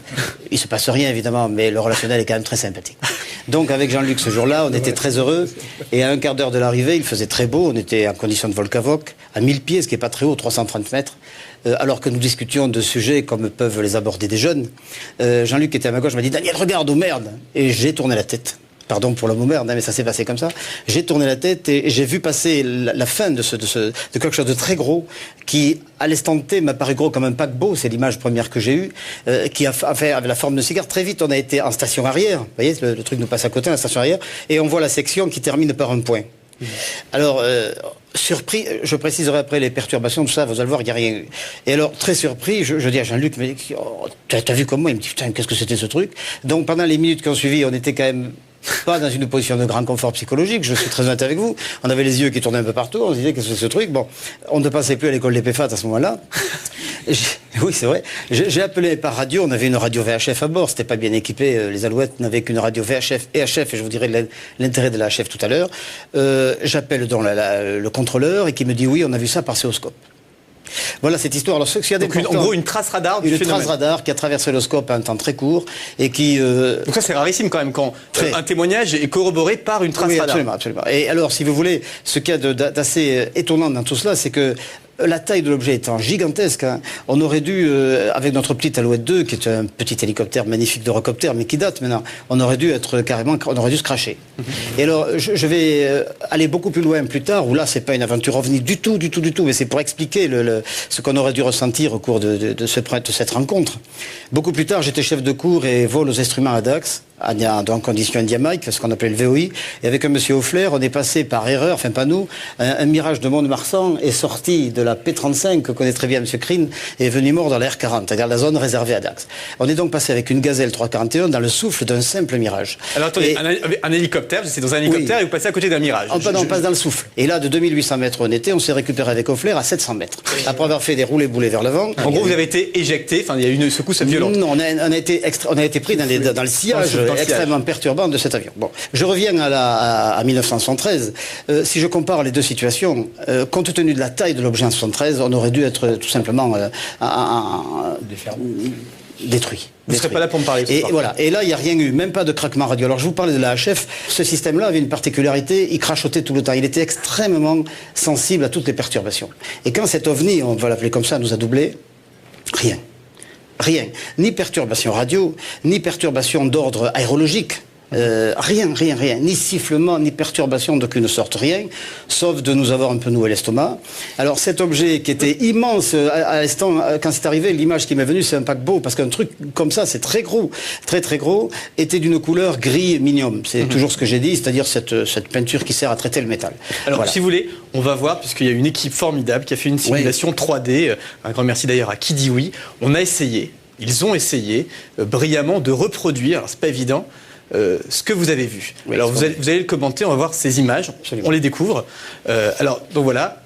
Il se passe rien, évidemment, mais le relationnel est quand même très sympathique. Donc, avec Jean-Luc, ce jour-là, on était très heureux. Et à un quart d'heure de l'arrivée, il faisait très beau. On était en condition de vol-cavoc, à 1000 pieds, ce qui n'est pas très haut, 330 mètres. Alors que nous discutions de sujets comme peuvent les aborder des jeunes. Jean-Luc était à ma gauche, m'a dit « Daniel, regarde, oh merde !» Et j'ai tourné la tête. Pardon pour le mot merde, mais ça s'est passé comme ça. J'ai tourné la tête et j'ai vu passer la fin de quelque chose de très gros qui, à l'instant T, m'a paru gros comme un paquebot. C'est l'image première que j'ai eue, qui avait la forme de cigare. Très vite, on a été en station arrière. Vous voyez, le truc nous passe à côté, la station arrière, et on voit la section qui termine par un point. Alors, surpris, je préciserai après les perturbations, tout ça, vous allez voir, il n'y a rien eu. Et alors, très surpris, je dis à Jean-Luc, oh, t'as vu comme moi? Il me dit, putain, qu'est-ce que c'était ce truc? Donc, pendant les minutes qui ont suivi, on était quand même pas dans une position de grand confort psychologique, je suis très honnête avec vous. On avait les yeux qui tournaient un peu partout, on se disait, qu'est-ce que c'est ce truc? Bon, on ne passait plus à l'école des PFAT à ce moment-là. Oui, c'est vrai. J'ai appelé par radio, on avait une radio VHF à bord, c'était pas bien équipé, les Alouettes n'avaient qu'une radio VHF et HF, et je vous dirai l'intérêt de la HF tout à l'heure. J'appelle donc le contrôleur et qui me dit, oui, on a vu ça par céoscope. Voilà cette histoire. Alors, en gros, une trace radar du phénomène. Une trace radar qui a traversé le scope à un temps très court et qui... Donc ça, c'est rarissime quand même, quand un témoignage est corroboré par une trace radar. Absolument, absolument. Et alors, si vous voulez, ce qu'il y a d'assez étonnant dans tout cela, c'est que la taille de l'objet étant gigantesque, on aurait dû, avec notre petite Alouette 2, qui est un petit hélicoptère magnifique d'Eurocopter, mais qui date maintenant, on aurait dû être carrément, on aurait dû se cracher. Et alors, je vais aller beaucoup plus loin plus tard, où là, c'est pas une aventure ovni du tout, mais c'est pour expliquer ce qu'on aurait dû ressentir au cours de cette rencontre. Beaucoup plus tard, j'étais chef de cours et vol aux instruments à Dax, en condition indiamaique, ce qu'on appelait le VOI, et avec un monsieur Offler, on est passé par erreur, enfin pas nous, un Mirage de Mont-de-Marsan est sorti de la P35, que connaît très bien monsieur Crine, et est venu mort dans la R40, c'est-à-dire la zone réservée à Dax. On est donc passé avec une Gazelle 341 dans le souffle d'un simple Mirage. Alors attendez, un hélicoptère, c'est dans un hélicoptère, oui. Et vous passez à côté d'un Mirage. On passe dans le souffle. Et là, de 2800 mètres on était, on s'est récupéré avec Offler à 700 mètres. Après avoir fait des roulés-boulés vers l'avant. En gros, vous avez été éjecté, enfin il y a eu une secousse violente. Non, on a été pris dans le sillage extrêmement perturbant de cet avion. Bon, je reviens à 1973. Si je compare les deux situations, compte tenu de la taille de l'objet en 73, on aurait dû être tout simplement détruit. Vous ne serez pas là pour me parler de Et ça. voilà. Et là, il n'y a rien eu, même pas de craquement radio. Alors, je vous parlais de la HF. Ce système-là avait une particularité, il crachotait tout le temps. Il était extrêmement sensible à toutes les perturbations. Et quand cet OVNI, on va l'appeler comme ça, nous a doublé, rien. Rien. Ni perturbation radio, ni perturbation d'ordre aérologique. Rien. Ni sifflement, ni perturbation d'aucune sorte, rien. Sauf de nous avoir un peu noué l'estomac. Alors cet objet qui était immense, à l'instant, quand c'est arrivé, l'image qui m'est venue, c'est un paquebot, parce qu'un truc comme ça, c'est très gros, très gros, était d'une couleur gris minium. C'est toujours ce que j'ai dit, c'est-à-dire cette peinture qui sert à traiter le métal. Alors, voilà. si vous voulez, on va voir, puisqu'il y a une équipe formidable qui a fait une simulation 3D. Un grand merci d'ailleurs à Qui dit oui. On a essayé, ils ont essayé brillamment de reproduire, alors c'est pas évident, ce que vous avez vu. Oui, alors vous allez le commenter, on va voir ces images, on les découvre. Donc voilà,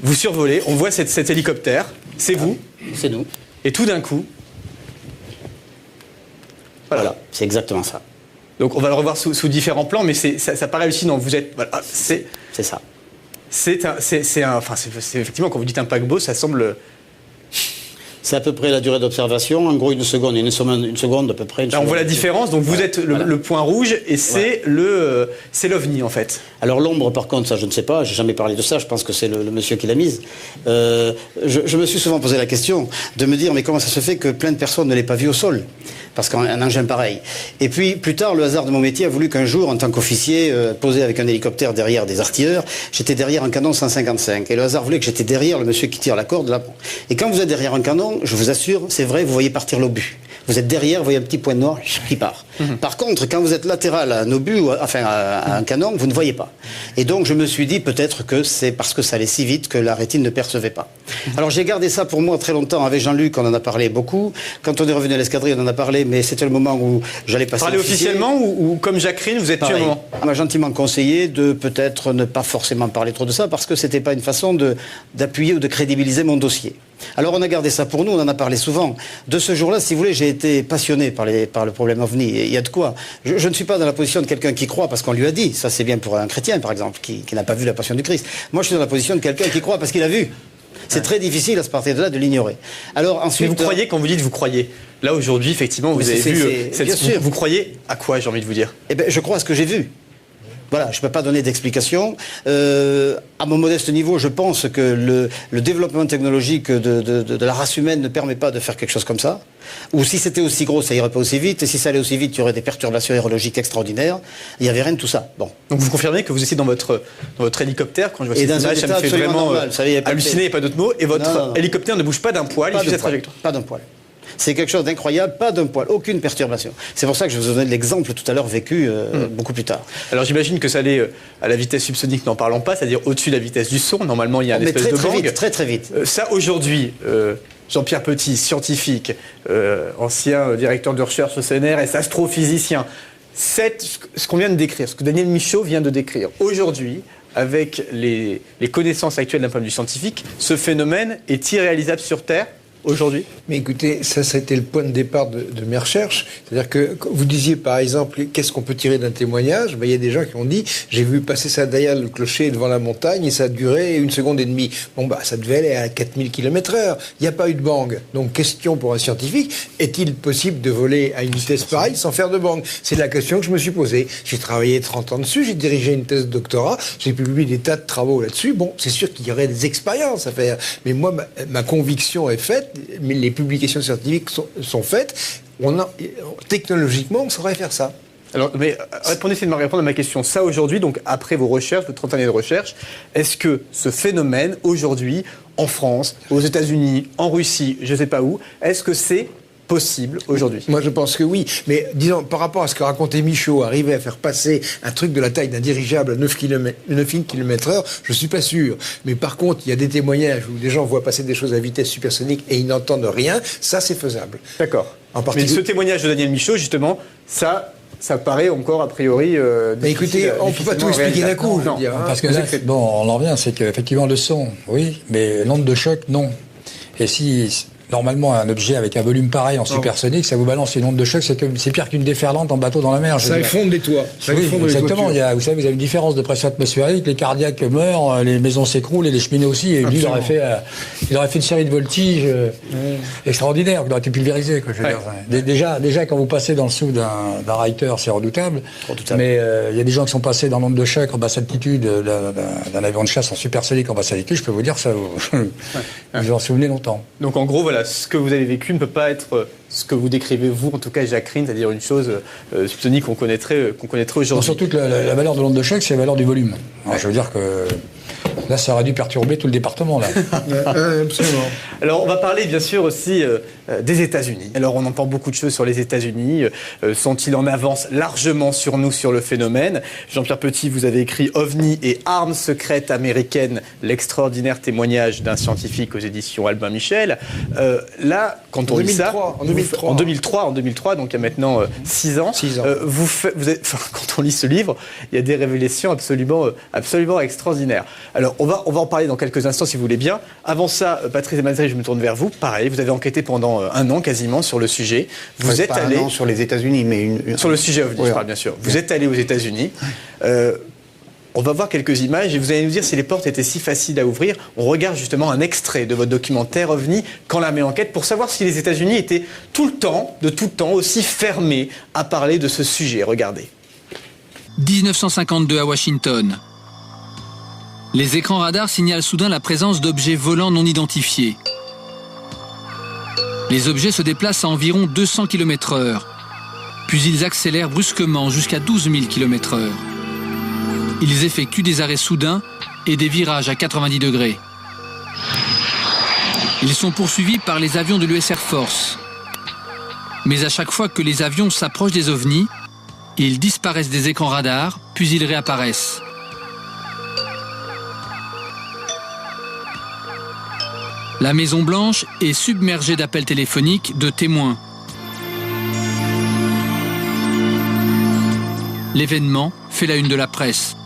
vous survolez, on voit cet hélicoptère, c'est vous. C'est nous. Et tout d'un coup, voilà, c'est exactement ça. Donc on va le revoir sous différents plans, mais ça paraît hallucinant. Vous êtes, voilà, c'est ça. C'est effectivement, quand vous dites un paquebot, ça semble... C'est à peu près la durée d'observation, en gros une seconde à peu près. On voit la différence, donc vous êtes le point rouge et c'est l'OVNI en fait. Alors l'ombre par contre, ça je ne sais pas, j'ai jamais parlé de ça, je pense que c'est le monsieur qui l'a mise. Je me suis souvent posé la question de me dire mais comment ça se fait que plein de personnes ne l'aient pas vu au sol ? Parce qu'un engin pareil. Et puis plus tard, le hasard de mon métier a voulu qu'un jour, en tant qu'officier, posé avec un hélicoptère derrière des artilleurs, j'étais derrière un canon 155. Et le hasard voulait que j'étais derrière le monsieur qui tire la corde là. Et quand vous êtes derrière un canon, je vous assure, c'est vrai, vous voyez partir l'obus. Vous êtes derrière, vous voyez un petit point noir qui part. Par contre, quand vous êtes latéral à un obus, à un canon, vous ne voyez pas. Et donc, je me suis dit peut-être que c'est parce que ça allait si vite que la rétine ne percevait pas. Alors, j'ai gardé ça pour moi très longtemps. Avec Jean-Luc, on en a parlé beaucoup. Quand on est revenu à l'escadrille, on en a parlé, mais c'était le moment où j'allais passer. Parler officiellement ou comme Jacqueline, vous êtes tué un moment ? On m'a gentiment conseillé de peut-être ne pas forcément parler trop de ça parce que c'était pas une façon d'appuyer ou de crédibiliser mon dossier. Alors on a gardé ça pour nous, on en a parlé souvent. De ce jour-là, si vous voulez, j'ai été passionné par le problème OVNI. Il y a de quoi. Je ne suis pas dans la position de quelqu'un qui croit parce qu'on lui a dit. Ça c'est bien pour un chrétien, par exemple, qui n'a pas vu la passion du Christ. Moi je suis dans la position de quelqu'un qui croit parce qu'il a vu. C'est très difficile à ce partir de là de l'ignorer. Alors ensuite, mais vous croyez, quand vous dites vous croyez, là aujourd'hui effectivement vous avez vu vous croyez à quoi, j'ai envie de vous dire ? Eh ben je crois à ce que j'ai vu. Voilà, je ne peux pas donner d'explication. À mon modeste niveau, je pense que le développement technologique de la race humaine ne permet pas de faire quelque chose comme ça. Ou si c'était aussi gros, ça irait pas aussi vite. Et si ça allait aussi vite, il y aurait des perturbations aérologiques extraordinaires. Il n'y avait rien de tout ça. Bon. Donc vous confirmez que vous étiez dans votre hélicoptère, quand je vois cette image, ça me fait vraiment halluciner, il n'y a pas d'autre mot. Et votre hélicoptère ne bouge pas d'un poil, il suit sa trajectoire. Pas d'un poil. C'est quelque chose d'incroyable, pas d'un poil, aucune perturbation. C'est pour ça que je vous ai donné l'exemple tout à l'heure vécu beaucoup plus tard. Alors j'imagine que ça allait à la vitesse subsonique, n'en parlons pas, c'est-à-dire au-dessus de la vitesse du son. Normalement, il y a un espèce de bang. Très vite. Ça, aujourd'hui, Jean-Pierre Petit, scientifique, ancien directeur de recherche au CNRS, astrophysicien, ce qu'on vient de décrire, ce que Daniel Michaud vient de décrire, aujourd'hui, avec les connaissances actuelles d'un point de vue scientifique, ce phénomène est irréalisable sur Terre aujourd'hui ? Mais écoutez, ça a été le point de départ de mes recherches. C'est-à-dire que vous disiez, par exemple, qu'est-ce qu'on peut tirer d'un témoignage ? Il y a des gens qui ont dit, j'ai vu passer ça derrière le clocher devant la montagne et ça a duré 1 seconde et demie. Bon, ça devait aller à 4000 km/h. Il n'y a pas eu de bang. Donc, question pour un scientifique, est-il possible de voler à une vitesse pareille sans faire de bang ? C'est la question que je me suis posée. J'ai travaillé 30 ans dessus, j'ai dirigé une thèse de doctorat, j'ai publié des tas de travaux là-dessus. Bon, c'est sûr qu'il y aurait des expériences à faire. Mais moi, ma conviction est faite, mais les publications scientifiques sont faites. Technologiquement, on saurait faire ça. Alors, mais essayez de me répondre à ma question. Ça, aujourd'hui, donc après vos recherches, vos 30 années de recherche, est-ce que ce phénomène, aujourd'hui, en France, aux États-Unis, en Russie, je ne sais pas où, est-ce que c'est possible aujourd'hui? Moi, je pense que oui. Mais disons, par rapport à ce que racontait Michaud, arriver à faire passer un truc de la taille d'un dirigeable à 9 km/h, je ne suis pas sûr. Mais par contre, il y a des témoignages où des gens voient passer des choses à vitesse supersonique et ils n'entendent rien. Ça, c'est faisable. D'accord. Mais ce témoignage de Daniel Michaud, justement, ça paraît encore, a priori... mais écoutez, on ne peut pas tout expliquer d'un coup, je veux dire. Parce que là, bon, on en revient, c'est qu'effectivement, le son, oui, mais l'onde de choc, non. Et si Normalement, un objet avec un volume pareil en supersonique, ça vous balance une onde de choc, c'est pire qu'une déferlante en bateau dans la mer. Ça effondre les toits. Oui, exactement. Vous savez, vous avez une différence de pression atmosphérique, les cardiaques meurent, les maisons s'écroulent et les cheminots aussi. Et lui, il aurait fait une série de voltiges extraordinaires, qu'il aurait été pulvérisé. Quoi, je veux dire. Déjà, quand vous passez dans le sous d'un Reiter, c'est redoutable. Mais il y a des gens qui sont passés dans l'onde de choc en basse altitude d'un avion de chasse en supersonique en basse altitude. Je peux vous dire que ça vous en souvenez longtemps. Donc en gros, voilà, ce que vous avez vécu ne peut pas être ce que vous décrivez, vous, en tout cas, Jacques Rine, c'est-à-dire une chose subsonique qu'on connaîtrait aujourd'hui. Surtout que la valeur de l'onde de choc, c'est la valeur du volume. Alors, je veux dire que là, ça aurait dû perturber tout le département. Là. Absolument. Alors, on va parler, bien sûr, aussi des États-Unis. Alors, on entend beaucoup de choses sur les États-Unis. Sont-ils en avance largement sur nous, sur le phénomène? Jean-Pierre Petit, vous avez écrit « OVNI et armes secrètes américaines, l'extraordinaire témoignage d'un scientifique » aux éditions Albin Michel. Là, quand on lit ça... En 2003, donc il y a maintenant 6 ans. Quand on lit ce livre, il y a des révélations absolument extraordinaires. Alors, on va en parler dans quelques instants, si vous voulez bien. Avant ça, Patrice Mazret, je me tourne vers vous. Pareil, vous avez enquêté pendant un an quasiment sur le sujet. Vous êtes allé... Un an sur les États-Unis, mais... Sur le sujet OVNI, je parle bien sûr. Vous êtes allé aux États-Unis. On va voir quelques images et vous allez nous dire si les portes étaient si faciles à ouvrir. On regarde justement un extrait de votre documentaire OVNI, Quand l'armée enquête, pour savoir si les États-Unis étaient de tout temps, aussi fermés à parler de ce sujet. Regardez. 1952 à Washington. Les écrans radars signalent soudain la présence d'objets volants non identifiés. Les objets se déplacent à environ 200 km/h, puis ils accélèrent brusquement jusqu'à 12 000 km/h. Ils effectuent des arrêts soudains et des virages à 90 degrés. Ils sont poursuivis par les avions de l'US Air Force. Mais à chaque fois que les avions s'approchent des ovnis, ils disparaissent des écrans radars, puis ils réapparaissent. La Maison-Blanche est submergée d'appels téléphoniques de témoins. L'événement fait la une de la presse.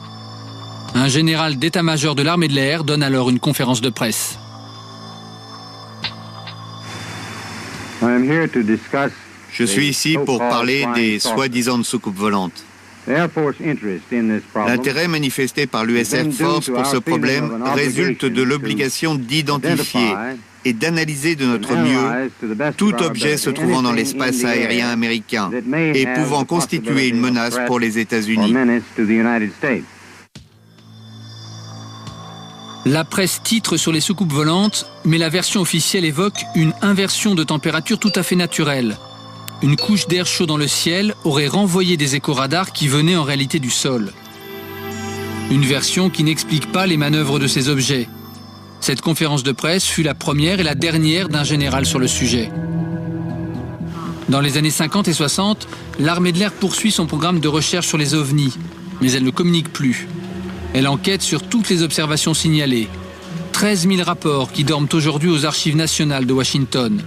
Un général d'état-major de l'armée de l'air donne alors une conférence de presse. Je suis ici pour parler des soi-disant soucoupes volantes. L'intérêt manifesté par l'US Air Force pour ce problème résulte de l'obligation d'identifier et d'analyser de notre mieux tout objet se trouvant dans l'espace aérien américain et pouvant constituer une menace pour les États-Unis. La presse titre sur les soucoupes volantes, mais la version officielle évoque une inversion de température tout à fait naturelle. Une couche d'air chaud dans le ciel aurait renvoyé des écho-radars qui venaient en réalité du sol. Une version qui n'explique pas les manœuvres de ces objets. Cette conférence de presse fut la première et la dernière d'un général sur le sujet. Dans les années 50 et 60, l'armée de l'air poursuit son programme de recherche sur les ovnis, mais elle ne communique plus. Elle enquête sur toutes les observations signalées. 13 000 rapports qui dorment aujourd'hui aux archives nationales de Washington.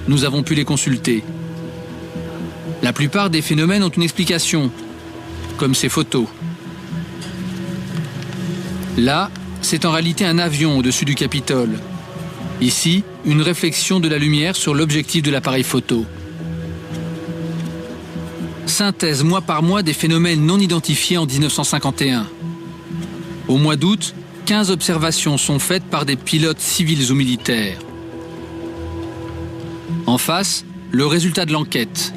Nous avons pu les consulter. La plupart des phénomènes ont une explication, comme ces photos. Là, c'est en réalité un avion au-dessus du Capitole. Ici, une réflexion de la lumière sur l'objectif de l'appareil photo. Synthèse mois par mois des phénomènes non identifiés en 1951. Au mois d'août, 15 observations sont faites par des pilotes civils ou militaires. En face, le résultat de l'enquête.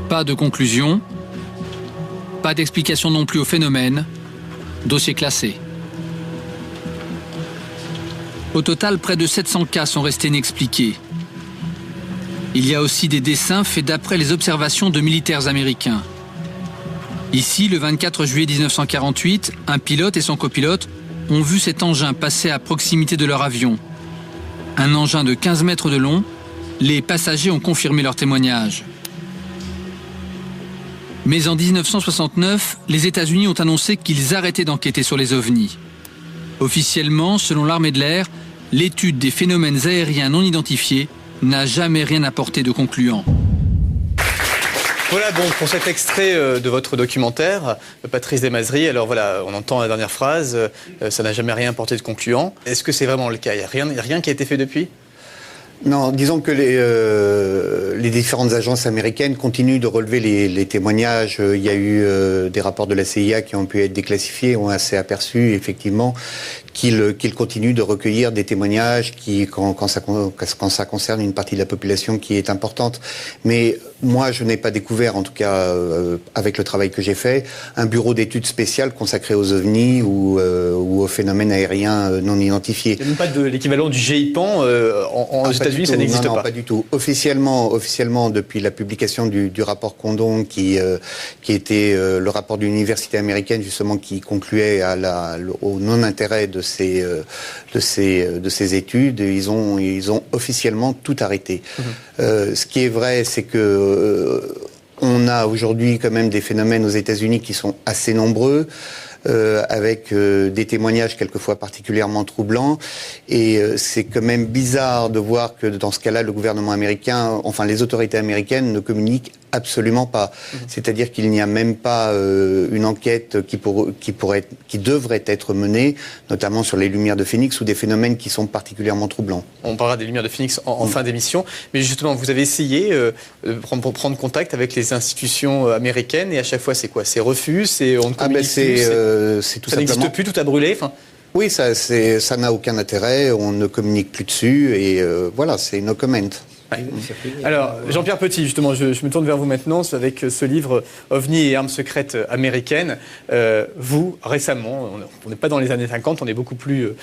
Pas de conclusion, pas d'explication non plus au phénomène, dossier classé. Au total, près de 700 cas sont restés inexpliqués. Il y a aussi des dessins faits d'après les observations de militaires américains. Ici, le 24 juillet 1948, un pilote et son copilote ont vu cet engin passer à proximité de leur avion. Un engin de 15 mètres de long, les passagers ont confirmé leur témoignage. Mais en 1969, les États-Unis ont annoncé qu'ils arrêtaient d'enquêter sur les ovnis. Officiellement, selon l'armée de l'air, l'étude des phénomènes aériens non identifiés n'a jamais rien apporté de concluant. Voilà donc pour cet extrait de votre documentaire, Patrice Desmazeries. Alors voilà, on entend la dernière phrase, ça n'a jamais rien apporté de concluant. Est-ce que c'est vraiment le cas? Il n'y a rien qui a été fait depuis? Non, disons que les différentes agences américaines continuent de relever les témoignages. Il y a eu des rapports de la CIA qui ont pu être déclassifiés, on s'est aperçu effectivement qu'ils continuent de recueillir des témoignages quand ça concerne une partie de la population qui est importante. Mais moi, je n'ai pas découvert, en tout cas avec le travail que j'ai fait, un bureau d'études spéciales consacré aux ovnis ou aux phénomènes aériens non identifiés. Il n'y a même pas de l'équivalent du GIPAN aux États-Unis, ça n'existe pas. Non, pas du tout. Officiellement, depuis la publication du rapport Condon, qui était le rapport d'une université américaine justement qui concluait au non-intérêt de ces études, ils ont officiellement tout arrêté. Ce qui est vrai, c'est que on a aujourd'hui quand même des phénomènes aux États-Unis qui sont assez nombreux. Avec des témoignages quelquefois particulièrement troublants. Et c'est quand même bizarre de voir que dans ce cas-là, le gouvernement américain, enfin les autorités américaines ne communiquent absolument pas. C'est-à-dire qu'il n'y a même pas une enquête qui devrait être menée, notamment sur les lumières de Phoenix ou des phénomènes qui sont particulièrement troublants. On parlera des lumières de Phoenix en fin d'émission. Mais justement, vous avez essayé pour prendre contact avec les institutions américaines et à chaque fois, c'est quoi? C'est refus? C'est on ne communique plus? C'est tout ça simplement... n'existe plus, tout a brûlé. Oui, ça n'a aucun intérêt, on ne communique plus dessus et voilà, c'est no comment. Ouais. Alors, Jean-Pierre Petit, justement, je me tourne vers vous maintenant avec ce livre OVNI et armes secrètes américaines. Vous, récemment, on n'est pas dans les années 50, on est beaucoup plus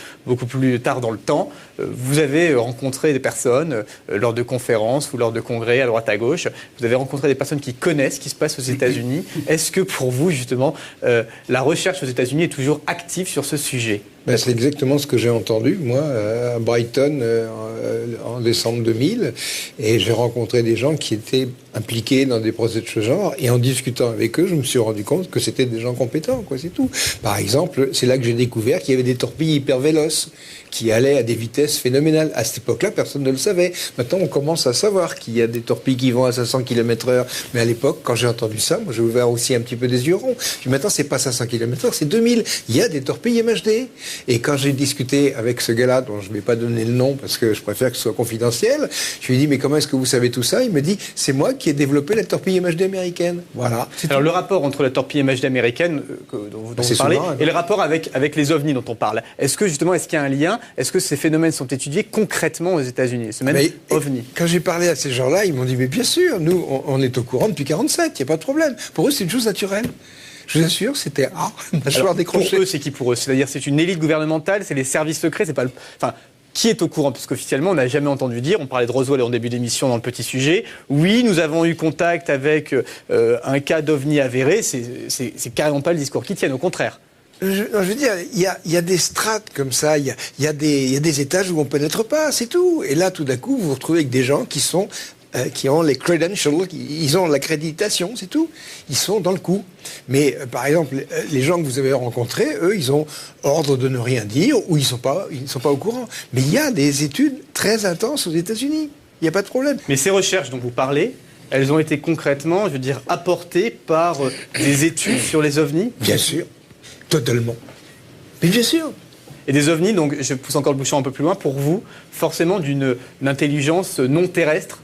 tard dans le temps. Vous avez rencontré des personnes lors de conférences ou lors de congrès à droite à gauche. Vous avez rencontré des personnes qui connaissent ce qui se passe aux États-Unis. Est-ce que pour vous, justement, la recherche aux États-Unis est toujours active sur ce sujet? C'est exactement ce que j'ai entendu, moi, à Brighton, en décembre 2000. Et j'ai rencontré des gens qui étaient impliqués dans des procès de ce genre. Et en discutant avec eux, je me suis rendu compte que c'était des gens compétents, quoi, c'est tout. Par exemple, c'est là que j'ai découvert qu'il y avait des torpilles hyper véloces qui allaient à des vitesses phénoménales. À cette époque-là, personne ne le savait. Maintenant, on commence à savoir qu'il y a des torpilles qui vont à 500 km/h. Mais à l'époque, quand j'ai entendu ça, moi, j'ai ouvert aussi un petit peu des yeux ronds. Puis maintenant, c'est pas 500 km/h, c'est 2000. Il y a des torpilles MHD. Et quand j'ai discuté avec ce gars-là, dont je ne vais pas donner le nom parce que je préfère que ce soit confidentiel, je lui ai dit, mais comment est-ce que vous savez tout ça? Il me dit, c'est moi qui ai développé la torpille MHD américaine. Voilà. Alors le rapport entre la torpille MHD américaine dont vous parlez et le rapport avec les ovnis dont on parle, est-ce qu'il y a un lien? Est-ce que ces phénomènes sont étudiés concrètement aux États-Unis, ce même ovni? Quand j'ai parlé à ces gens-là, ils m'ont dit, mais bien sûr, nous, on est au courant depuis 1947, il n'y a pas de problème. Pour eux, c'est une chose naturelle. Je vous assure, c'était mâchoire décrochée. Pour eux, c'est qui pour eux? C'est-à-dire, c'est une élite gouvernementale, c'est les services secrets, c'est pas qui est au courant? Parce qu'officiellement, on n'a jamais entendu dire, on parlait de Roswell en début d'émission dans le petit sujet, oui, nous avons eu contact avec un cas d'ovni avéré, c'est carrément pas le discours qui tienne, au contraire. Je veux dire, il y a des strates comme ça, il y a des étages où on ne pénètre pas, c'est tout. Et là, tout d'un coup, vous vous retrouvez avec des gens qui ont les credentials, ils ont l'accréditation, c'est tout. Ils sont dans le coup. Mais par exemple, les gens que vous avez rencontrés, eux, ils ont ordre de ne rien dire ou ils sont pas au courant. Mais il y a des études très intenses aux États-Unis. Il n'y a pas de problème. Mais ces recherches dont vous parlez, elles ont été concrètement, je veux dire, apportées par des études sur les ovnis? Bien sûr, totalement. Mais bien sûr. Et des ovnis, donc je pousse encore le bouchon un peu plus loin, pour vous, forcément d'une intelligence non terrestre?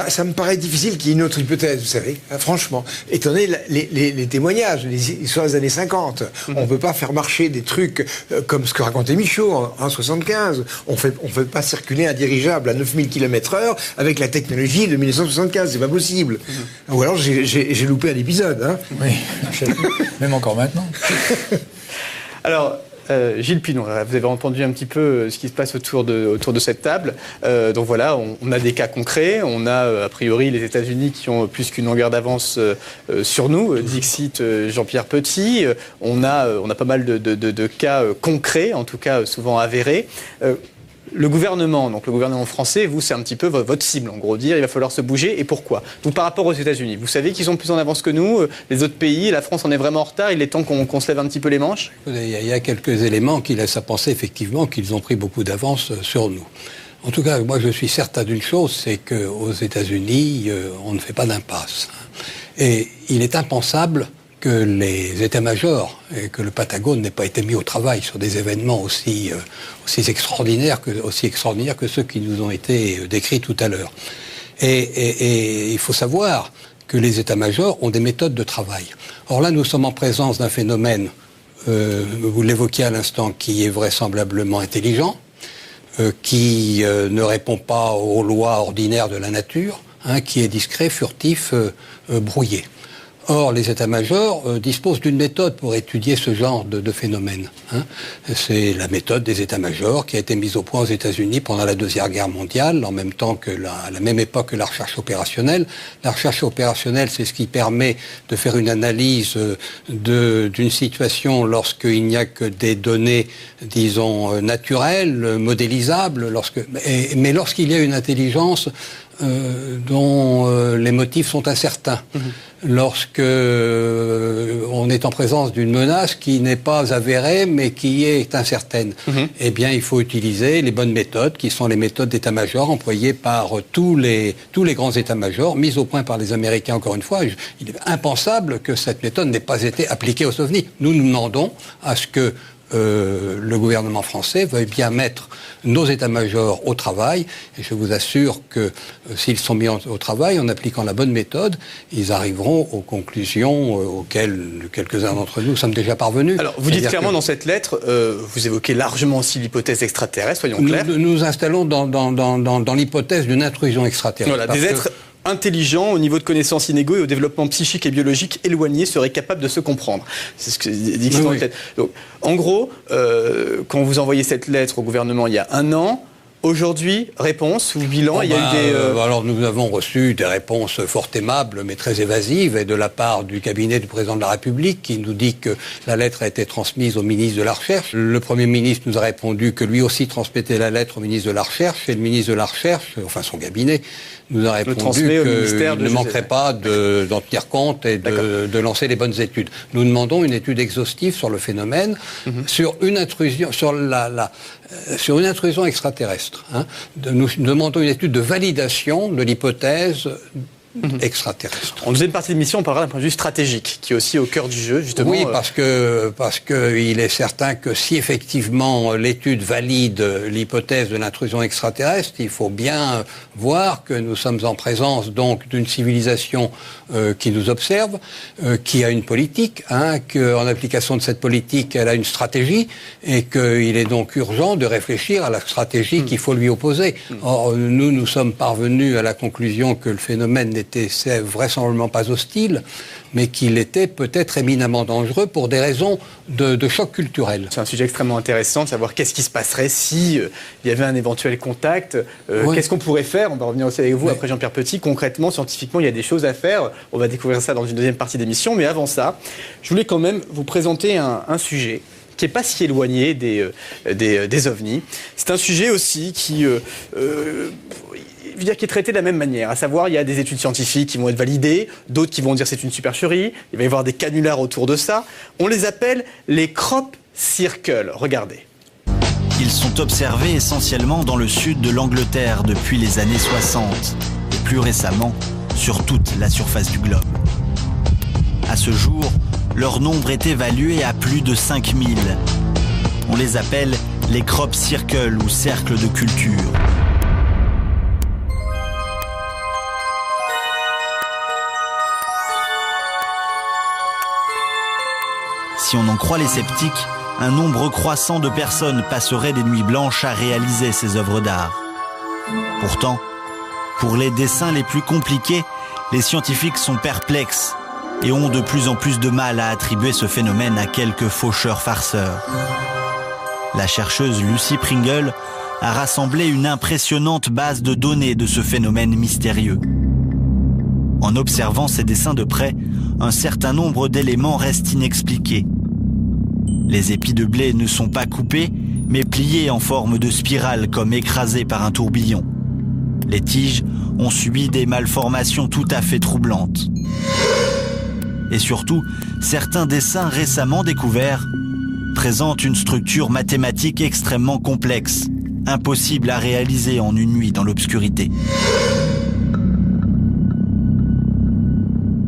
Ça me paraît difficile qu'il y ait une autre hypothèse, vous savez, franchement. Étant donné les témoignages, les histoires des années 50, on ne peut pas faire marcher des trucs comme ce que racontait Michaud en 75. On fait pas circuler un dirigeable à 9000 km/h avec la technologie de 1975, c'est pas possible. Ou alors j'ai loupé un épisode. Hein. Oui, même encore maintenant. Alors... Gilles Pinon, vous avez entendu un petit peu ce qui se passe autour de cette table. Donc voilà, on a des cas concrets. On a a priori les États-Unis qui ont plus qu'une longueur d'avance sur nous. Dixit Jean-Pierre Petit. On a pas mal de cas concrets, en tout cas souvent avérés. Le gouvernement français, vous, c'est un petit peu votre cible, en gros, dire il va falloir se bouger. Et pourquoi? Donc par rapport aux États-Unis, vous savez qu'ils sont plus en avance que nous, les autres pays, la France en est vraiment en retard, il est temps qu'on se lève un petit peu les manches? Il y a quelques éléments qui laissent à penser effectivement qu'ils ont pris beaucoup d'avance sur nous. En tout cas, moi je suis certain d'une chose, c'est qu'aux États-Unis, on ne fait pas d'impasse. Et il est impensable que les états-majors et que le Pentagone n'ait pas été mis au travail sur des événements aussi extraordinaires que ceux qui nous ont été décrits tout à l'heure. Et il faut savoir que les états-majors ont des méthodes de travail. Or là, nous sommes en présence d'un phénomène, vous l'évoquiez à l'instant, qui est vraisemblablement intelligent, qui ne répond pas aux lois ordinaires de la nature, qui est discret, furtif, brouillé. Or, les états-majors disposent d'une méthode pour étudier ce genre de phénomène. C'est la méthode des états-majors qui a été mise au point aux États-Unis pendant la Deuxième Guerre mondiale, en même temps que à la même époque que la recherche opérationnelle. La recherche opérationnelle, c'est ce qui permet de faire une analyse d'une situation lorsqu'il n'y a que des données, disons, naturelles, modélisables, mais lorsqu'il y a une intelligence dont les motifs sont incertains. Lorsque on est en présence d'une menace qui n'est pas avérée mais qui est incertaine, eh bien il faut utiliser les bonnes méthodes qui sont les méthodes d'état-major employées par tous les grands états-majors, mises au point par les Américains encore une fois. Il est impensable que cette méthode n'ait pas été appliquée aux OVNI. Nous demandons à ce que le gouvernement français veuille bien mettre nos états-majors au travail, et je vous assure que s'ils sont mis au travail en appliquant la bonne méthode, ils arriveront aux conclusions auxquelles quelques-uns d'entre nous sommes déjà parvenus. Alors, vous dites clairement dans cette lettre, vous évoquez largement aussi l'hypothèse extraterrestre, soyons clairs. Nous installons dans l'hypothèse d'une intrusion extraterrestre. Voilà, des êtres intelligents, au niveau de connaissances inégaux et au développement psychique et biologique éloigné, seraient capables de se comprendre. C'est ce que dit dans la lettre. Donc, en gros, quand vous envoyez cette lettre au gouvernement il y a 1 an, aujourd'hui, réponse ou bilan, il y a eu des... Alors nous avons reçu des réponses fort aimables mais très évasives et de la part du cabinet du président de la République qui nous dit que la lettre a été transmise au ministre de la Recherche. Le Premier ministre nous a répondu que lui aussi transmettait la lettre au ministre de la Recherche et le ministre de la Recherche, enfin son cabinet, nous a répondu qu'il ne manquerait pas d'en tenir compte et de lancer les bonnes études. Nous demandons une étude exhaustive sur le phénomène, sur une intrusion, sur une intrusion extraterrestre. Nous demandons une étude de validation de l'hypothèse extraterrestre. En deuxième partie de l'émission, on parlera d'un point de vue stratégique, qui est aussi au cœur du jeu, justement. Oui, parce que il est certain que si effectivement l'étude valide l'hypothèse de l'intrusion extraterrestre, il faut bien voir que nous sommes en présence donc d'une civilisation qui nous observe, qui a une politique, qu'en application de cette politique, elle a une stratégie, et qu'il est donc urgent de réfléchir à la stratégie qu'il faut lui opposer. Or, nous sommes parvenus à la conclusion que le phénomène n'était vraisemblablement pas hostile, mais qu'il était peut-être éminemment dangereux pour des raisons de choc culturel. C'est un sujet extrêmement intéressant de savoir qu'est-ce qui se passerait si il y avait un éventuel contact. Qu'est-ce qu'on pourrait faire? On va revenir aussi avec vous après Jean-Pierre Petit. Concrètement, scientifiquement, il y a des choses à faire. On va découvrir ça dans une deuxième partie d'émission. Mais avant ça, je voulais quand même vous présenter un sujet qui n'est pas si éloigné des ovnis. C'est un sujet aussi qui est traité de la même manière, à savoir il y a des études scientifiques qui vont être validées, d'autres qui vont dire c'est une supercherie, il va y avoir des canulars autour de ça. On les appelle les crop circles. Regardez. Ils sont observés essentiellement dans le sud de l'Angleterre depuis les années 60 et plus récemment sur toute la surface du globe. À ce jour, leur nombre est évalué à plus de 5000. On les appelle les crop circles ou cercles de culture. Si on en croit les sceptiques, un nombre croissant de personnes passeraient des nuits blanches à réaliser ces œuvres d'art. Pourtant, pour les dessins les plus compliqués, les scientifiques sont perplexes et ont de plus en plus de mal à attribuer ce phénomène à quelques faucheurs farceurs. La chercheuse Lucy Pringle a rassemblé une impressionnante base de données de ce phénomène mystérieux. En observant ces dessins de près, un certain nombre d'éléments restent inexpliqués. Les épis de blé ne sont pas coupés, mais pliés en forme de spirale comme écrasés par un tourbillon. Les tiges ont subi des malformations tout à fait troublantes. Et surtout, certains dessins récemment découverts présentent une structure mathématique extrêmement complexe, impossible à réaliser en une nuit dans l'obscurité.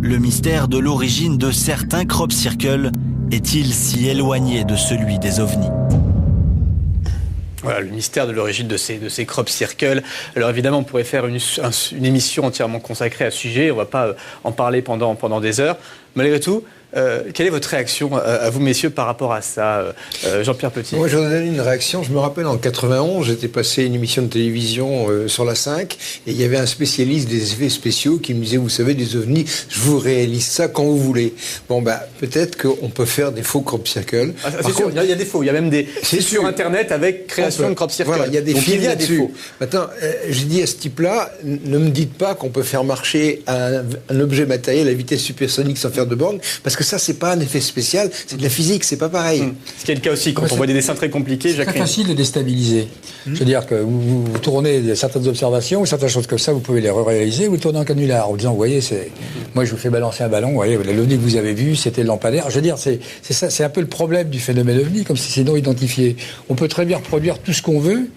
Le mystère de l'origine de certains crop circles est-il si éloigné de celui des ovnis ? Voilà, le mystère de l'origine de ces crop circles. Alors évidemment, on pourrait faire une émission entièrement consacrée à ce sujet. On ne va pas en parler pendant des heures. Malgré tout, quelle est votre réaction à vous, messieurs, par rapport à ça, Jean-Pierre Petit? Moi, je vais donner une réaction. Je me rappelle, en 91, j'étais passé une émission de télévision sur la 5, et il y avait un spécialiste des effets spéciaux qui me disait, vous savez, des ovnis, je vous réalise ça quand vous voulez. Bon, peut-être qu'on peut faire des faux crop circles. C'est sûr, il y a des faux. Il y a même des... C'est sur Internet avec création de crop circles. Voilà, il y a des films là-dessus. Maintenant, je dis à ce type-là, ne me dites pas qu'on peut faire marcher un objet matériel à vitesse supersonique sans faire de borne, parce que ça, c'est pas un effet spécial, c'est de la physique, c'est pas pareil. Ce qui est le cas aussi, quand on voit des dessins très compliqués, c'est très facile de déstabiliser. Je veux dire que vous tournez certaines observations ou certaines choses comme ça, vous pouvez les réaliser, vous le tournez en canular, en disant, vous voyez, moi je vous fais balancer un ballon, vous voyez, l'ovni que vous avez vu, c'était le lampadaire. Je veux dire, c'est ça, c'est un peu le problème du phénomène ovni, comme si c'est non identifié. On peut très bien reproduire tout ce qu'on veut,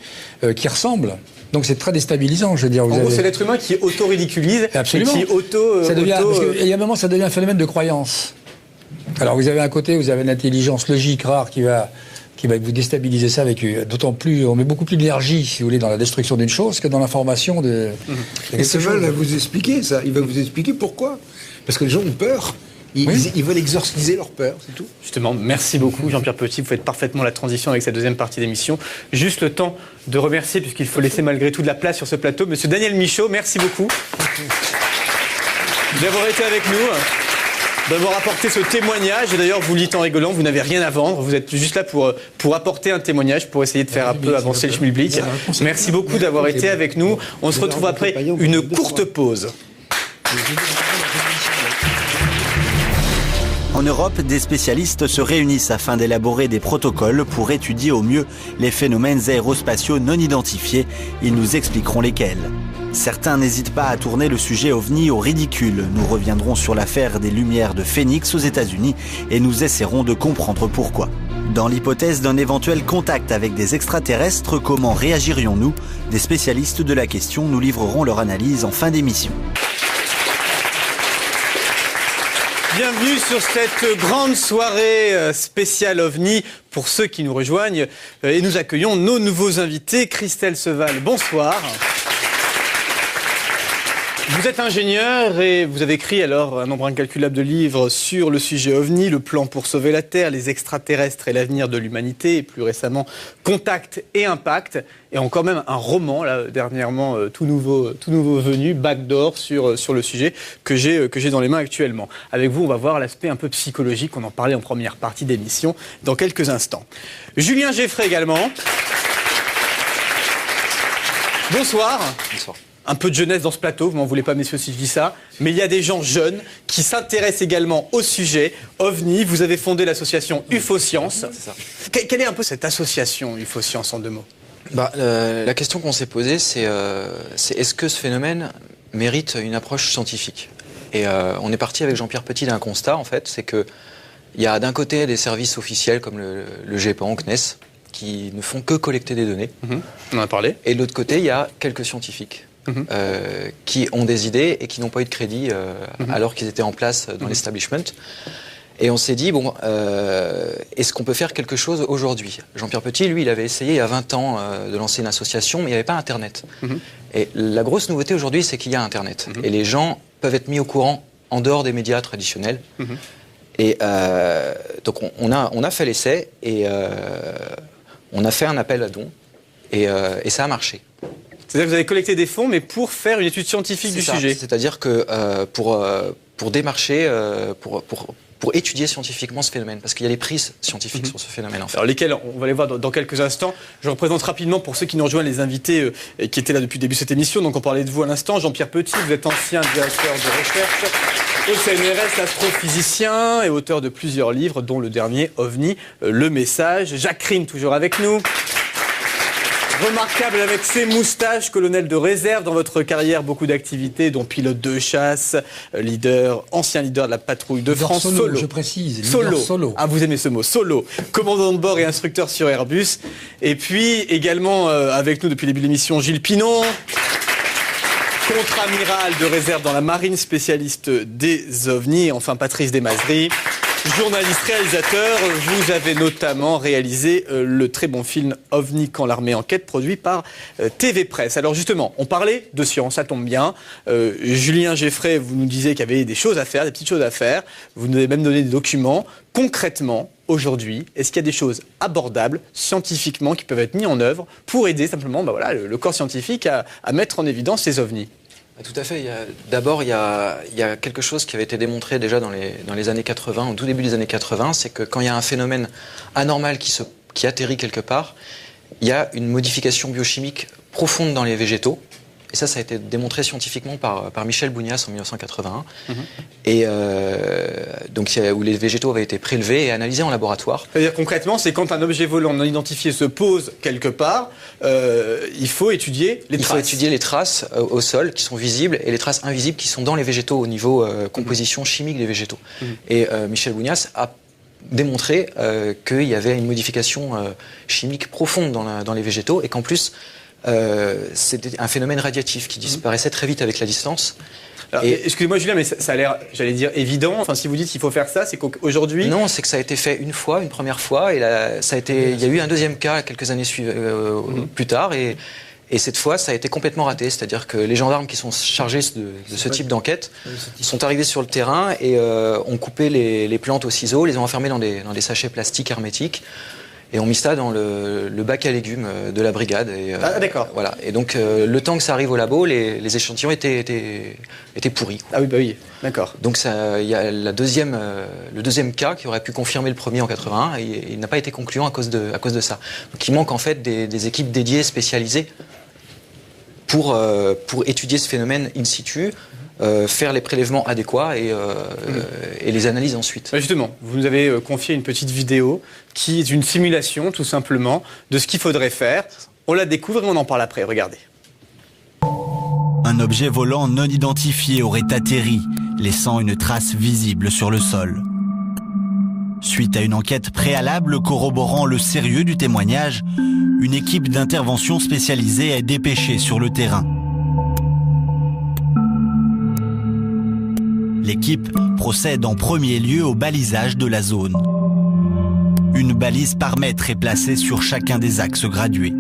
qui ressemble. Donc c'est très déstabilisant, je veux dire. En gros, c'est l'être humain qui auto-ridiculise, absolument. Et qui parce qu'il y a un moment, ça devient un phénomène de croyance. Alors vous avez un côté, vous avez une intelligence logique rare qui va vous déstabiliser ça avec d'autant plus, on met beaucoup plus d'énergie, si vous voulez, dans la destruction d'une chose que dans l'information de. Et Seval va vous expliquer ça. Il va vous expliquer pourquoi. Parce que les gens ont peur. Ils veulent exorciser leur peur, c'est tout. Justement, merci beaucoup Jean-Pierre Petit, vous faites parfaitement la transition avec cette deuxième partie d'émission. Juste le temps de remercier, puisqu'il faut laisser malgré tout de la place sur ce plateau, Monsieur Daniel Michaud, merci beaucoup d'avoir été avec nous, d'avoir apporté ce témoignage. Et d'ailleurs, vous le dites en rigolant, vous n'avez rien à vendre, vous êtes juste là pour apporter un témoignage, pour essayer de faire un peu avancer le schmilblick. Merci beaucoup d'avoir été avec nous. On se retrouve après une courte pause. En Europe, des spécialistes se réunissent afin d'élaborer des protocoles pour étudier au mieux les phénomènes aérospatiaux non identifiés. Ils nous expliqueront lesquels. Certains n'hésitent pas à tourner le sujet ovni au ridicule. Nous reviendrons sur l'affaire des lumières de Phoenix aux États-Unis et nous essaierons de comprendre pourquoi. Dans l'hypothèse d'un éventuel contact avec des extraterrestres, comment réagirions-nous? Des spécialistes de la question nous livreront leur analyse en fin d'émission. Bienvenue sur cette grande soirée spéciale OVNI pour ceux qui nous rejoignent. Et nous accueillons nos nouveaux invités. Christelle Seval, bonsoir. Vous êtes ingénieur et vous avez écrit alors un nombre incalculable de livres sur le sujet OVNI, le plan pour sauver la Terre, les extraterrestres et l'avenir de l'humanité, et plus récemment Contact et Impact, et encore même un roman là dernièrement tout nouveau venu, Backdoor, sur le sujet que j'ai dans les mains actuellement. Avec vous, on va voir l'aspect un peu psychologique, on en parlait en première partie d'émission dans quelques instants. Julien Geffray également. Bonsoir. Bonsoir. Un peu de jeunesse dans ce plateau, vous m'en voulez pas messieurs si je dis ça, mais il y a des gens jeunes qui s'intéressent également au sujet OVNI. Vous avez fondé l'association UFO-Science. C'est ça. Quelle est un peu cette association UFO-Science en deux mots? La question qu'on s'est posée, c'est est-ce que ce phénomène mérite une approche scientifique? Et on est parti avec Jean-Pierre Petit d'un constat, en fait, c'est qu'il y a d'un côté des services officiels comme le GEPAN, CNES, qui ne font que collecter des données. On en a parlé. Et de l'autre côté, il y a quelques scientifiques. Qui ont des idées et qui n'ont pas eu de crédit alors qu'ils étaient en place dans l'establishment. Et on s'est dit, est-ce qu'on peut faire quelque chose aujourd'hui? Jean-Pierre Petit, lui, il avait essayé il y a 20 ans de lancer une association, mais il n'y avait pas Internet. Et la grosse nouveauté aujourd'hui, c'est qu'il y a Internet. Et les gens peuvent être mis au courant en dehors des médias traditionnels. Et donc on a fait l'essai et on a fait un appel à dons et ça a marché. C'est-à-dire que vous avez collecté des fonds, mais pour faire une étude scientifique du sujet. C'est-à-dire que pour démarcher, pour étudier scientifiquement ce phénomène, parce qu'il y a des prises scientifiques sur ce phénomène. En fait. Alors lesquelles, on va les voir dans quelques instants. Je représente rapidement pour ceux qui nous rejoignent les invités qui étaient là depuis le début de cette émission. Donc on parlait de vous à l'instant, Jean-Pierre Petit, vous êtes ancien directeur de recherche au CNRS, astrophysicien et auteur de plusieurs livres, dont le dernier OVNI, Le Message. Jacques Rime, toujours avec nous. Remarquable avec ses moustaches, colonel de réserve dans votre carrière, beaucoup d'activités, dont pilote de chasse, ancien leader de la patrouille de France, solo. Je précise, solo. Ah, vous aimez ce mot, solo. Commandant de bord et instructeur sur Airbus. Et puis également avec nous depuis le début de l'émission, Gilles Pinon. Contre-amiral de réserve dans la marine, spécialiste des ovnis. Et enfin, Patrice Desmazeries, journaliste réalisateur. Vous avez notamment réalisé le très bon film OVNI quand l'armée enquête, produit par TV Presse. Alors justement, on parlait de science, ça tombe bien. Julien Geffray, vous nous disiez qu'il y avait des choses à faire, des petites choses à faire. Vous nous avez même donné des documents. Concrètement, aujourd'hui, est-ce qu'il y a des choses abordables scientifiquement qui peuvent être mises en œuvre pour aider simplement le corps scientifique à mettre en évidence ces ovnis? Tout à fait. D'abord, il y a quelque chose qui avait été démontré déjà dans les années 80, au tout début des années 80, c'est que quand il y a un phénomène anormal qui atterrit quelque part, il y a une modification biochimique profonde dans les végétaux. Et ça a été démontré scientifiquement par Michel Bounias en 1981. Et donc, où les végétaux avaient été prélevés et analysés en laboratoire. C'est-à-dire concrètement, c'est quand un objet volant non identifié se pose quelque part, il faut étudier les traces. Il faut étudier les traces au sol qui sont visibles et les traces invisibles qui sont dans les végétaux au niveau composition chimique des végétaux. Et Michel Bounias a démontré qu'il y avait une modification chimique profonde dans les végétaux et qu'en plus, c'était un phénomène radiatif qui disparaissait très vite avec la distance. Excusez-moi Julien, mais ça a l'air, j'allais dire, évident. Enfin, si vous dites qu'il faut faire ça, c'est qu'aujourd'hui... Non, c'est que ça a été fait une première fois, et il y a eu un deuxième cas quelques années plus tard, et cette fois, ça a été complètement raté. C'est-à-dire que les gendarmes qui sont chargés de ce type d'enquête sont arrivés sur le terrain et ont coupé les plantes au ciseau, les ont enfermées dans des sachets plastiques hermétiques, et on mis ça dans le bac à légumes de la brigade. D'accord. Voilà. Et donc, le temps que ça arrive au labo, les échantillons étaient pourris. Ah oui, d'accord. Donc, il y a le deuxième cas qui aurait pu confirmer le premier en 81, et il n'a pas été concluant à cause de ça. Donc, il manque en fait des équipes dédiées, spécialisées, pour étudier ce phénomène in situ, faire les prélèvements adéquats et les analyses ensuite. Justement, vous nous avez confié une petite vidéo qui est une simulation, tout simplement, de ce qu'il faudrait faire. On la découvre et on en parle après. Regardez. Un objet volant non identifié aurait atterri, laissant une trace visible sur le sol. Suite à une enquête préalable corroborant le sérieux du témoignage, une équipe d'intervention spécialisée est dépêchée sur le terrain. L'équipe procède en premier lieu au balisage de la zone. Une balise par mètre est placée sur chacun des axes gradués.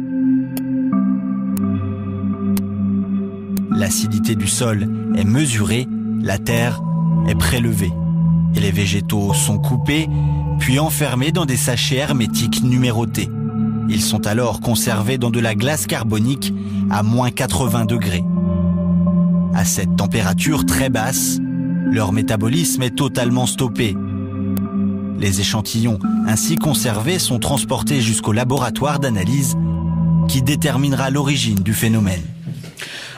L'acidité du sol est mesurée, la terre est prélevée et les végétaux sont coupés puis enfermés dans des sachets hermétiques numérotés. Ils sont alors conservés dans de la glace carbonique à moins 80 degrés. À cette température très basse, leur métabolisme est totalement stoppé. Les échantillons ainsi conservés sont transportés jusqu'au laboratoire d'analyse qui déterminera l'origine du phénomène.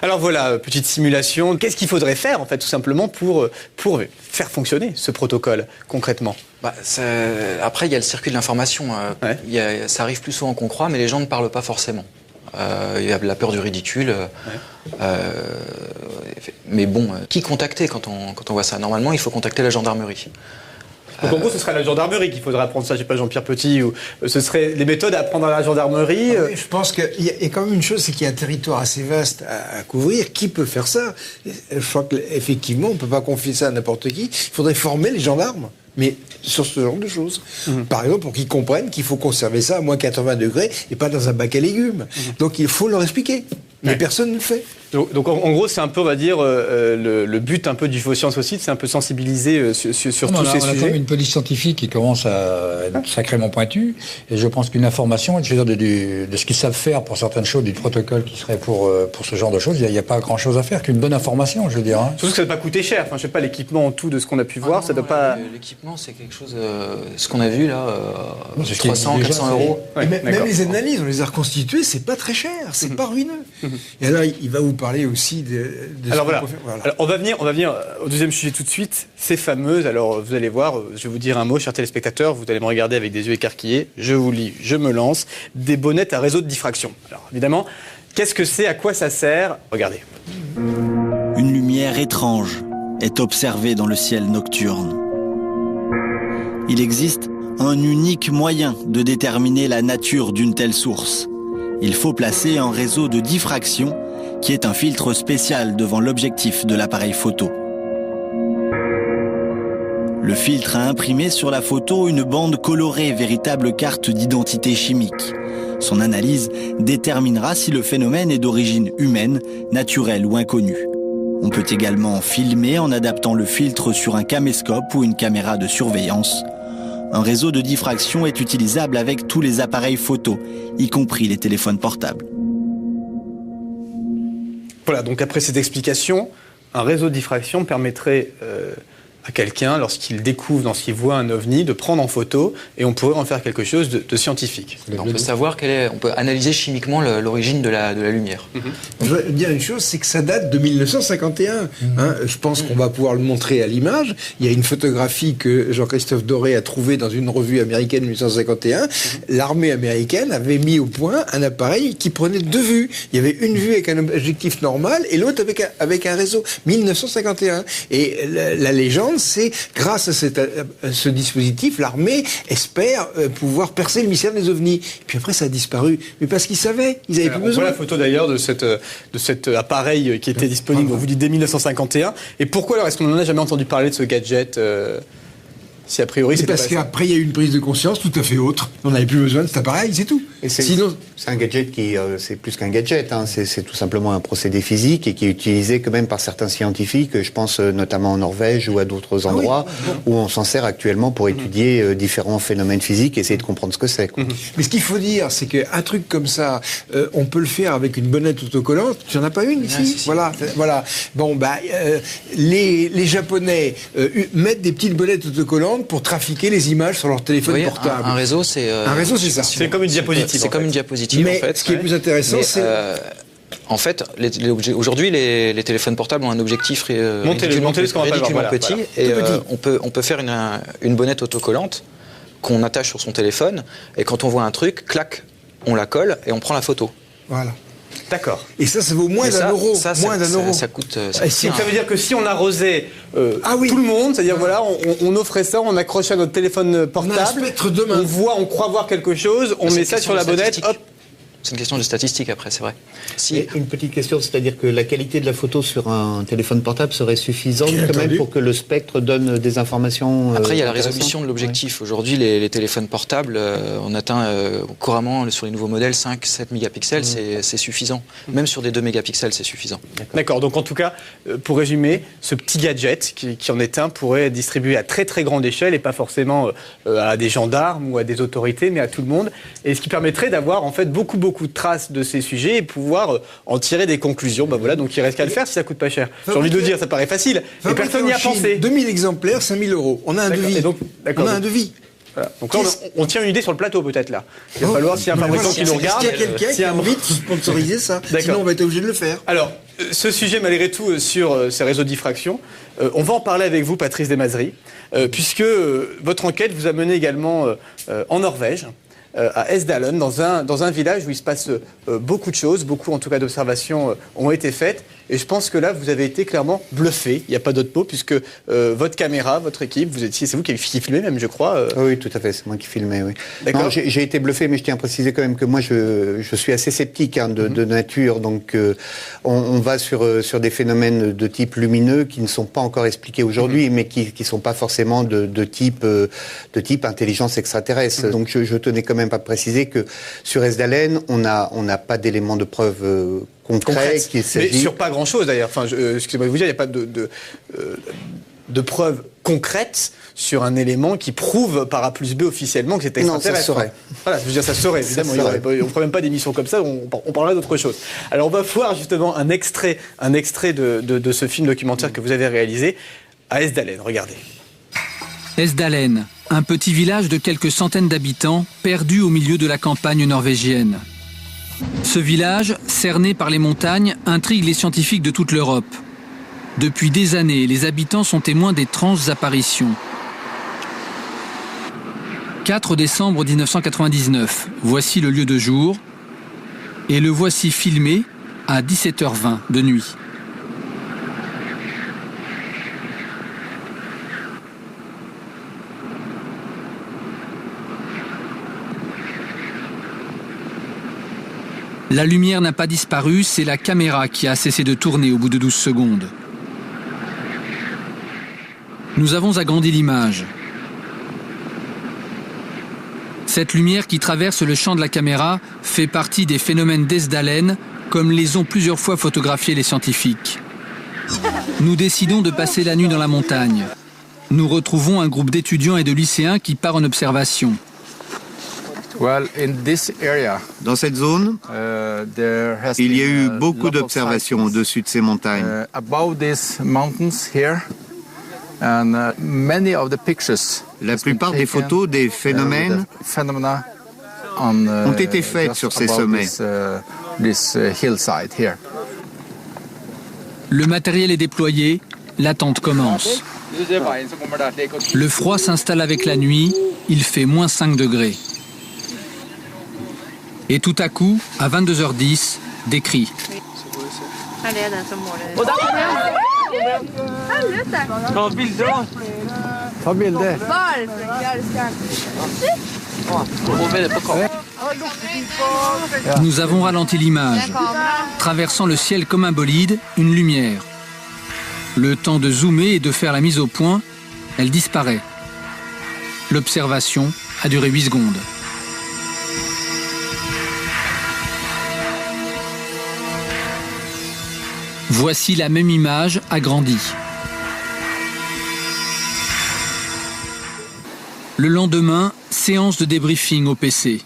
Alors voilà, petite simulation. Qu'est-ce qu'il faudrait faire, en fait, tout simplement, pour faire fonctionner ce protocole, concrètement? Après, il y a le circuit de l'information. Ça arrive plus souvent qu'on croit, mais les gens ne parlent pas forcément. Il y a la peur du ridicule. Mais bon, qui contacter quand on voit ça? Normalement, il faut contacter la gendarmerie. Donc en gros, ce serait la gendarmerie qu'il faudrait apprendre ça, je sais pas, Jean-Pierre Petit, ou ce serait les méthodes à apprendre à la gendarmerie. Oui, je pense qu'il y a quand même une chose, c'est qu'il y a un territoire assez vaste à couvrir. Qui peut faire ça? Je crois qu'effectivement, on ne peut pas confier ça à n'importe qui. Il faudrait former les gendarmes, mais sur ce genre de choses. Par exemple, pour qu'ils comprennent qu'il faut conserver ça à moins 80 degrés et pas dans un bac à légumes. Donc il faut leur expliquer. Mais personne ne le fait. Donc en gros, c'est un peu, on va dire, le but un peu du Faux Science aussi, c'est un peu sensibiliser sur tous ces sujets. On a quand même une police scientifique qui commence à être sacrément pointue, et je pense qu'une information, je veux dire, de ce qu'ils savent faire pour certaines choses, du protocole qui serait pour ce genre de choses, il n'y a pas grand-chose à faire qu'une bonne information, je veux dire. Surtout que ça ne doit pas coûter cher. Enfin, je sais pas, l'équipement en tout de ce qu'on a pu voir, ça doit pas... L'équipement, c'est quelque chose, ce qu'on a vu là, 300, 400 euros. Même les analyses, on les a reconstituées, c'est pas très cher, c'est pas ruineux. Et alors, il va vous parler aussi de alors voilà. Alors, on va venir au deuxième sujet tout de suite. Ces fameuses, alors vous allez voir, je vais vous dire un mot, chers téléspectateurs, vous allez me regarder avec des yeux écarquillés. Je vous lis, je me lance. Des bonnettes à réseau de diffraction. Alors évidemment, qu'est-ce que c'est, à quoi ça sert? Regardez. Une lumière étrange est observée dans le ciel nocturne. Il existe un unique moyen de déterminer la nature d'une telle source. Il faut placer un réseau de diffraction qui est un filtre spécial devant l'objectif de l'appareil photo. Le filtre a imprimé sur la photo une bande colorée, véritable carte d'identité chimique. Son analyse déterminera si le phénomène est d'origine humaine, naturelle ou inconnue. On peut également filmer en adaptant le filtre sur un caméscope ou une caméra de surveillance. Un réseau de diffraction est utilisable avec tous les appareils photo, y compris les téléphones portables. Voilà, donc après cette explication, un réseau de diffraction permettrait à quelqu'un, lorsqu'il découvre, lorsqu'il voit un ovni, de prendre en photo et on pourrait en faire quelque chose de scientifique. On peut savoir on peut analyser chimiquement l'origine de la lumière. Je veux dire une chose, c'est que ça date de 1951. Hein. Je pense qu'on va pouvoir le montrer à l'image. Il y a une photographie que Jean-Christophe Doré a trouvée dans une revue américaine 1951. L'armée américaine avait mis au point un appareil qui prenait deux vues. Il y avait une vue avec un objectif normal et l'autre avec un réseau. 1951. Et la légende, c'est grâce à ce dispositif, l'armée espère pouvoir percer le mystère des ovnis. Puis après, ça a disparu. Mais parce qu'ils savaient, ils n'avaient plus besoin. On voit la photo d'ailleurs de cet appareil qui était disponible, vous dites, dès 1951. Et pourquoi alors est-ce qu'on n'en a jamais entendu parler de ce gadget si a priori c'est parce qu'après il y a eu une prise de conscience tout à fait autre. On n'avait plus besoin de cet appareil, c'est tout. Sinon, c'est un gadget qui, c'est plus qu'un gadget. Hein. C'est tout simplement un procédé physique et qui est utilisé quand même par certains scientifiques. Je pense notamment en Norvège ou à d'autres endroits où on s'en sert actuellement pour étudier différents phénomènes physiques et essayer de comprendre ce que c'est. Mais ce qu'il faut dire, c'est qu'un truc comme ça, on peut le faire avec une bonnette autocollante. Tu n'en as pas une ici? Si. Voilà. Bon, les Japonais mettent des petites bonnettes autocollantes pour trafiquer les images sur leur téléphone portable. Un réseau, c'est ça. C'est comme une diapositive. C'est comme une diapositive, mais en fait. Ce qui est plus intéressant, c'est... En fait, aujourd'hui, les téléphones portables ont un objectif ridiculement petit. Et on peut faire une bonnette autocollante qu'on attache sur son téléphone. Et quand on voit un truc, clac, on la colle et on prend la photo. Voilà. D'accord. Et ça vaut moins d'un euro. Ça coûte. Ça veut dire que si on arrosait tout le monde, c'est-à-dire voilà, on offrait ça, on accrochait à notre téléphone portable, on croit voir quelque chose, on met ça sur la bonnette, hop. C'est une question de statistique après, c'est vrai. Et une petite question, c'est-à-dire que la qualité de la photo sur un téléphone portable serait suffisante quand même pour que le spectre donne des informations. Après, il y a la résolution de l'objectif. Aujourd'hui, les téléphones portables, on atteint couramment sur les nouveaux modèles 5-7 mégapixels, c'est suffisant. Même sur des 2 mégapixels, c'est suffisant. D'accord. Donc en tout cas, pour résumer, ce petit gadget qui en est un pourrait être distribué à très très grande échelle et pas forcément à des gendarmes ou à des autorités, mais à tout le monde. Et ce qui permettrait d'avoir en fait beaucoup de traces de ces sujets et pouvoir en tirer des conclusions. Voilà, donc il reste qu'à le faire si ça coûte pas cher. J'ai envie de le dire, ça paraît facile, mais personne n'y a pensé. 2000 exemplaires, 5000 €. On a un devis. On a un devis. Voilà. Donc là, on tient une idée sur le plateau peut-être là. Il va falloir, s'il y a un fabricant qui nous regarde... S'il y a quelqu'un qui a envie de sponsoriser ça, sinon on va être obligé de le faire. Alors, ce sujet malgré tout sur ces réseaux de diffraction, on va en parler avec vous, Patrice Desmazeries, puisque votre enquête vous a mené également en Norvège, à Esdalen, dans un village où il se passe beaucoup de choses, beaucoup en tout cas d'observations ont été faites. Et je pense que là, vous avez été clairement bluffé, il n'y a pas d'autre mot, puisque votre caméra, votre équipe, c'est vous qui avez filmé même, je crois. Oui, tout à fait, c'est moi qui filmais, oui. D'accord. J'ai été bluffé, mais je tiens à préciser quand même que moi, je suis assez sceptique de nature, donc on va sur des phénomènes de type lumineux qui ne sont pas encore expliqués aujourd'hui, mais qui ne sont pas forcément de type intelligence extraterrestre. Donc je tenais quand même à préciser que sur Esdalen, on n'a pas d'éléments de preuve concrets. Mais sur pas grand-chose d'ailleurs. Enfin, excusez-moi de vous dire, il n'y a pas de preuves concrètes sur un élément qui prouve par A plus B officiellement que c'est extraterrestre. Non, ça serait. Voilà, je veux dire, ça serait, évidemment. On ne ferait même pas d'émission comme ça, on parlerait d'autre chose. Alors, on va voir justement un extrait de ce film documentaire que vous avez réalisé à Esdalen. Regardez. Esdalen, un petit village de quelques centaines d'habitants, perdu au milieu de la campagne norvégienne. Ce village, cerné par les montagnes, intrigue les scientifiques de toute l'Europe. Depuis des années, les habitants sont témoins d'étranges apparitions. 4 décembre 1999, voici le lieu de jour, et le voici filmé à 17h20 de nuit. La lumière n'a pas disparu, c'est la caméra qui a cessé de tourner au bout de 12 secondes. Nous avons agrandi l'image. Cette lumière qui traverse le champ de la caméra fait partie des phénomènes d'Esdalen, comme les ont plusieurs fois photographiés les scientifiques. Nous décidons de passer la nuit dans la montagne. Nous retrouvons un groupe d'étudiants et de lycéens qui part en observation. Dans cette zone, il y a eu beaucoup d'observations au-dessus de ces montagnes. La plupart des photos des phénomènes ont été faites sur ces sommets. Le matériel est déployé, l'attente commence. Le froid s'installe avec la nuit, il fait moins 5 degrés. Et tout à coup, à 22h10, des cris. Nous avons ralenti l'image. Traversant le ciel comme un bolide, une lumière. Le temps de zoomer et de faire la mise au point, elle disparaît. L'observation a duré 8 secondes. Voici la même image agrandie. Le lendemain, séance de débriefing au PC.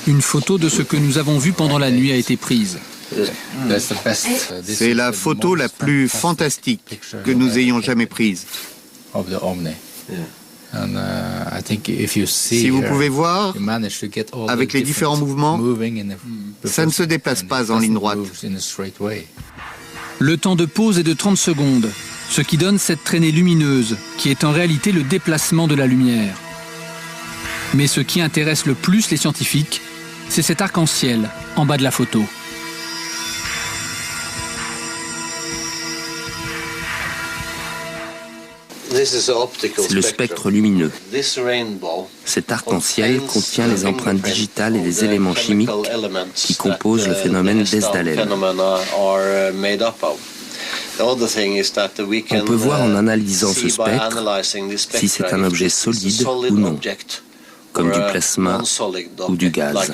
Une photo de ce que nous avons vu pendant la nuit a été prise. C'est la photo la plus fantastique que nous ayons jamais prise. Si vous pouvez voir, avec les différents mouvements, ça ne se déplace pas en ligne droite. Le temps de pause est de 30 secondes, ce qui donne cette traînée lumineuse, qui est en réalité le déplacement de la lumière. Mais ce qui intéresse le plus les scientifiques, c'est cet arc-en-ciel en bas de la photo. C'est le spectre lumineux. Cet arc-en-ciel contient les empreintes digitales et les éléments chimiques qui composent le phénomène d'Esdalen. On peut voir en analysant ce spectre si c'est un objet solide ou non, comme du plasma ou du gaz.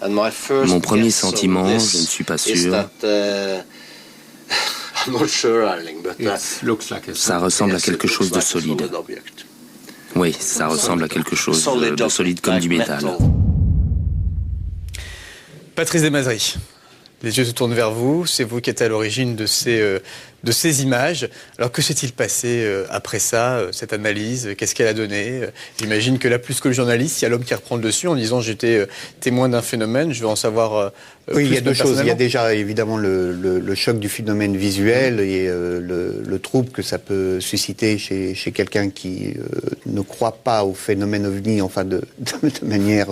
Mon premier sentiment, je ne suis pas sûr, ça ressemble à quelque chose de solide. Oui, ça ressemble à quelque chose de solide comme du métal. Patrice Desmazeries, les yeux se tournent vers vous. C'est vous qui êtes à l'origine de ces images. Alors que s'est-il passé après ça, cette analyse? Qu'est-ce qu'elle a donné? J'imagine que là, plus que le journaliste, il y a l'homme qui reprend le dessus en disant j'étais témoin d'un phénomène, je veux en savoir oui, il y a deux choses. Il y a déjà évidemment le choc du phénomène visuel et le trouble que ça peut susciter chez quelqu'un qui ne croit pas au phénomène ovni, enfin de manière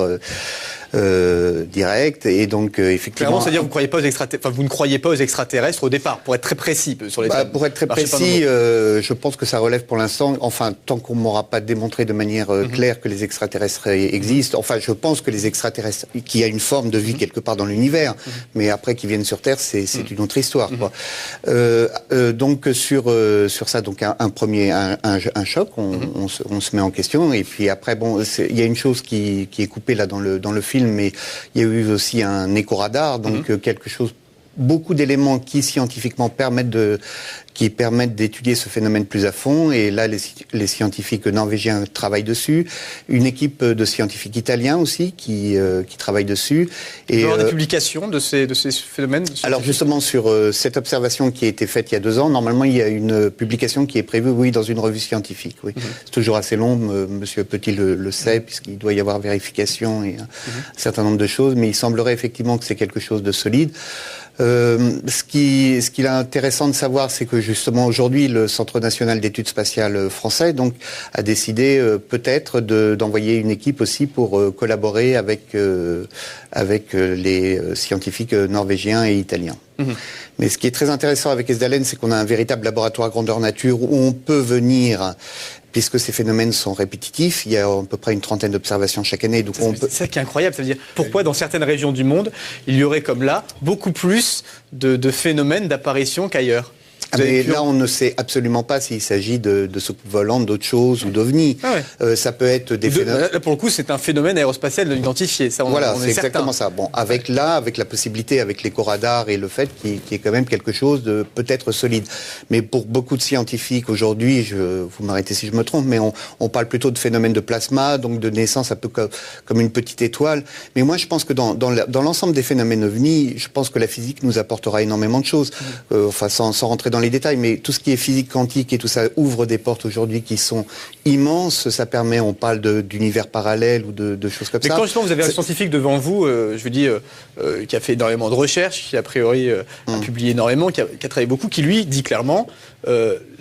directe. Et donc effectivement, clairement, c'est-à-dire vous ne croyez pas aux extraterrestres au départ, pour être très précis sur les pour être très précis, je pense que ça relève pour l'instant, enfin tant qu'on m'aura pas démontré de manière claire que les extraterrestres existent. Enfin, je pense que les extraterrestres, qu'il y a une forme de vie quelque part dans l'univers. Mais après qu'ils viennent sur Terre, c'est une autre histoire, quoi. Donc sur ça, donc un choc, on se met en question, et puis après bon, il y a une chose qui est coupée là dans le film, mais il y a eu aussi un écho-radar, donc quelque chose beaucoup d'éléments qui scientifiquement permettent d'étudier ce phénomène plus à fond. Et là, les scientifiques norvégiens travaillent dessus. Une équipe de scientifiques italiens aussi qui travaille dessus. Et il y aura des publications de ces phénomènes. Alors justement, sur cette observation qui a été faite il y a 2 ans, normalement, il y a une publication qui est prévue, oui, dans une revue scientifique. Oui. C'est toujours assez long. Monsieur Petit le sait, puisqu'il doit y avoir vérification et un certain nombre de choses. Mais il semblerait effectivement que c'est quelque chose de solide. Ce qu'il est intéressant de savoir, c'est que justement aujourd'hui, le Centre national d'études spatiales français a décidé peut-être d'envoyer une équipe aussi pour collaborer avec les scientifiques norvégiens et italiens. Mais ce qui est très intéressant avec Esdalen, c'est qu'on a un véritable laboratoire grandeur nature où on peut venir, puisque ces phénomènes sont répétitifs. Il y a à peu près une 30aine d'observations chaque année. C'est ça qui est incroyable. Ça veut dire pourquoi dans certaines régions du monde, il y aurait comme là beaucoup plus de phénomènes d'apparition qu'ailleurs. Mais là, on ne sait absolument pas s'il s'agit de soucoupes volantes, d'autres choses ou d'ovnis. Ça peut être des phénomènes... Là, pour le coup, c'est un phénomène aérospatial non identifié. Ça, voilà, on c'est certain. Exactement ça. Bon, avec la possibilité, avec l'éco-radar et le fait qu'il y ait quand même quelque chose de peut-être solide. Mais pour beaucoup de scientifiques aujourd'hui, vous m'arrêtez si je me trompe, mais on parle plutôt de phénomènes de plasma, donc de naissance un peu comme une petite étoile. Mais moi, je pense que dans l'ensemble des phénomènes ovnis, je pense que la physique nous apportera énormément de choses. Enfin, sans rentrer dans les détails, mais tout ce qui est physique quantique et tout ça ouvre des portes aujourd'hui qui sont immenses. Ça permet, on parle d'univers parallèles ou de choses comme ça. Mais quand justement vous avez un scientifique devant vous, je vous dis, qui a fait énormément de recherches, qui a priori a publié énormément, qui a travaillé beaucoup, qui lui dit clairement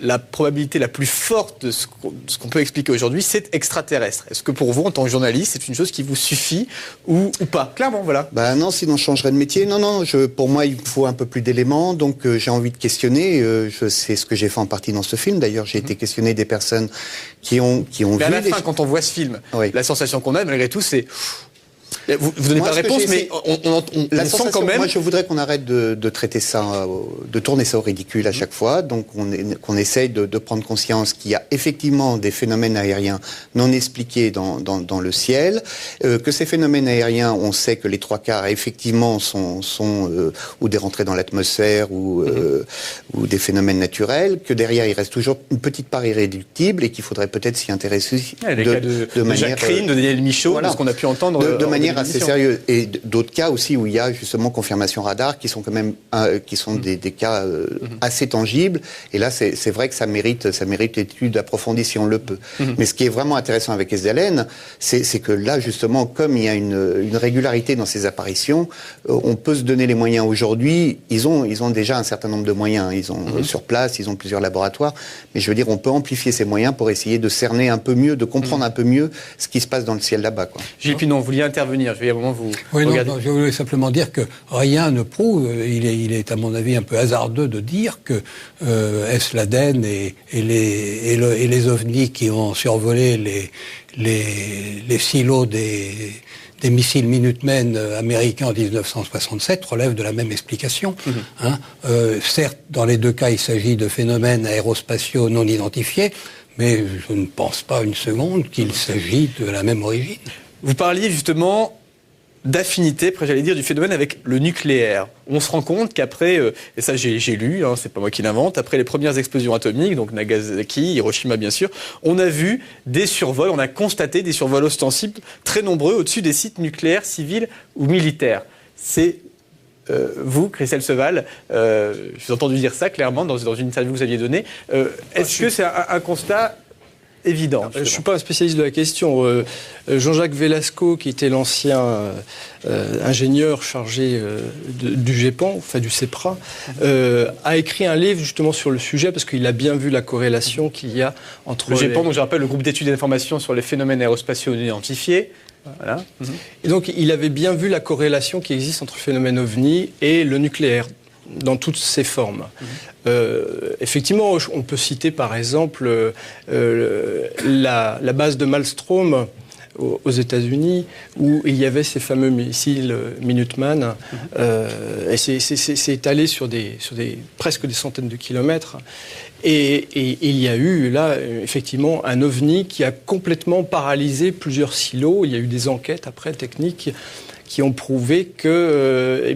la probabilité la plus forte de ce qu'on peut expliquer aujourd'hui, c'est extraterrestre. Est-ce que pour vous, en tant que journaliste, c'est une chose qui vous suffit ou pas? Clairement, voilà. Non, sinon je changerais de métier. Non, pour moi, il faut un peu plus d'éléments, donc j'ai envie de questionner. C'est ce que j'ai fait en partie dans ce film. D'ailleurs, j'ai été questionné des personnes qui ont vu... Mais à la fin, quand on voit ce film, la sensation qu'on a, malgré tout, c'est... Vous donnez pas de réponse, mais on sent quand même... Moi, je voudrais qu'on arrête de traiter ça, de tourner ça au ridicule à chaque fois. Donc, qu'on essaye de prendre conscience qu'il y a effectivement des phénomènes aériens non expliqués dans le ciel, que ces phénomènes aériens, on sait que les 3/4 effectivement sont ou des rentrées dans l'atmosphère ou des phénomènes naturels, que derrière il reste toujours une petite part irréductible et qu'il faudrait peut-être s'y intéresser de manière... Jacques Rine, de Daniel Michaud, voilà, de ce qu'on a pu entendre de manière assez sérieux. Et d'autres cas aussi où il y a justement confirmation radar qui sont quand même des cas assez tangibles. Et là, c'est vrai que ça mérite étude approfondie si on le peut. Mais ce qui est vraiment intéressant avec Esdalen, c'est que là, justement, comme il y a une régularité dans ces apparitions, on peut se donner les moyens aujourd'hui. Ils ont déjà un certain nombre de moyens. Ils ont sur place, ils ont plusieurs laboratoires. Mais je veux dire, on peut amplifier ces moyens pour essayer de cerner un peu mieux, de comprendre un peu mieux ce qui se passe dans le ciel là-bas, quoi. Gilles Pinon, vous vouliez intervenir. Je vais à un moment vous regarder. Non, je voulais simplement dire que rien ne prouve, il est à mon avis un peu hasardeux de dire que l'Aden et les ovnis qui ont survolé les silos des missiles Minutemen américains en 1967 relèvent de la même explication. Certes, dans les deux cas, il s'agit de phénomènes aérospatiaux non identifiés, mais je ne pense pas une seconde qu'il s'agit de la même origine. Vous parliez justement d'affinité, après j'allais dire, du phénomène avec le nucléaire. On se rend compte qu'après, et ça j'ai lu, c'est pas moi qui l'invente, après les premières explosions atomiques, donc Nagasaki, Hiroshima bien sûr, on a vu des survols, on a constaté des survols ostensibles très nombreux au-dessus des sites nucléaires, civils ou militaires. C'est vous, Christelle Seval, je vous ai entendu dire ça clairement dans une interview que vous aviez donnée. Est-ce que c'est un constat évident? Je ne suis pas un spécialiste de la question. Jean-Jacques Velasco, qui était l'ancien ingénieur chargé du GEPAN, enfin du CEPRA, a écrit un livre justement sur le sujet parce qu'il a bien vu la corrélation qu'il y a entre... Le GEPAN, donc je rappelle, le groupe d'études et d'information sur les phénomènes aérospatiaux non identifiés. Voilà. Et donc il avait bien vu la corrélation qui existe entre le phénomène OVNI et le nucléaire, dans toutes ses formes. Effectivement, on peut citer par exemple la base de Malmström aux États-Unis, où il y avait ces fameux missiles Minuteman, et c'est étalé sur presque des centaines de kilomètres. Et il y a eu là, effectivement, un ovni qui a complètement paralysé plusieurs silos. Il y a eu des enquêtes après techniques qui ont prouvé que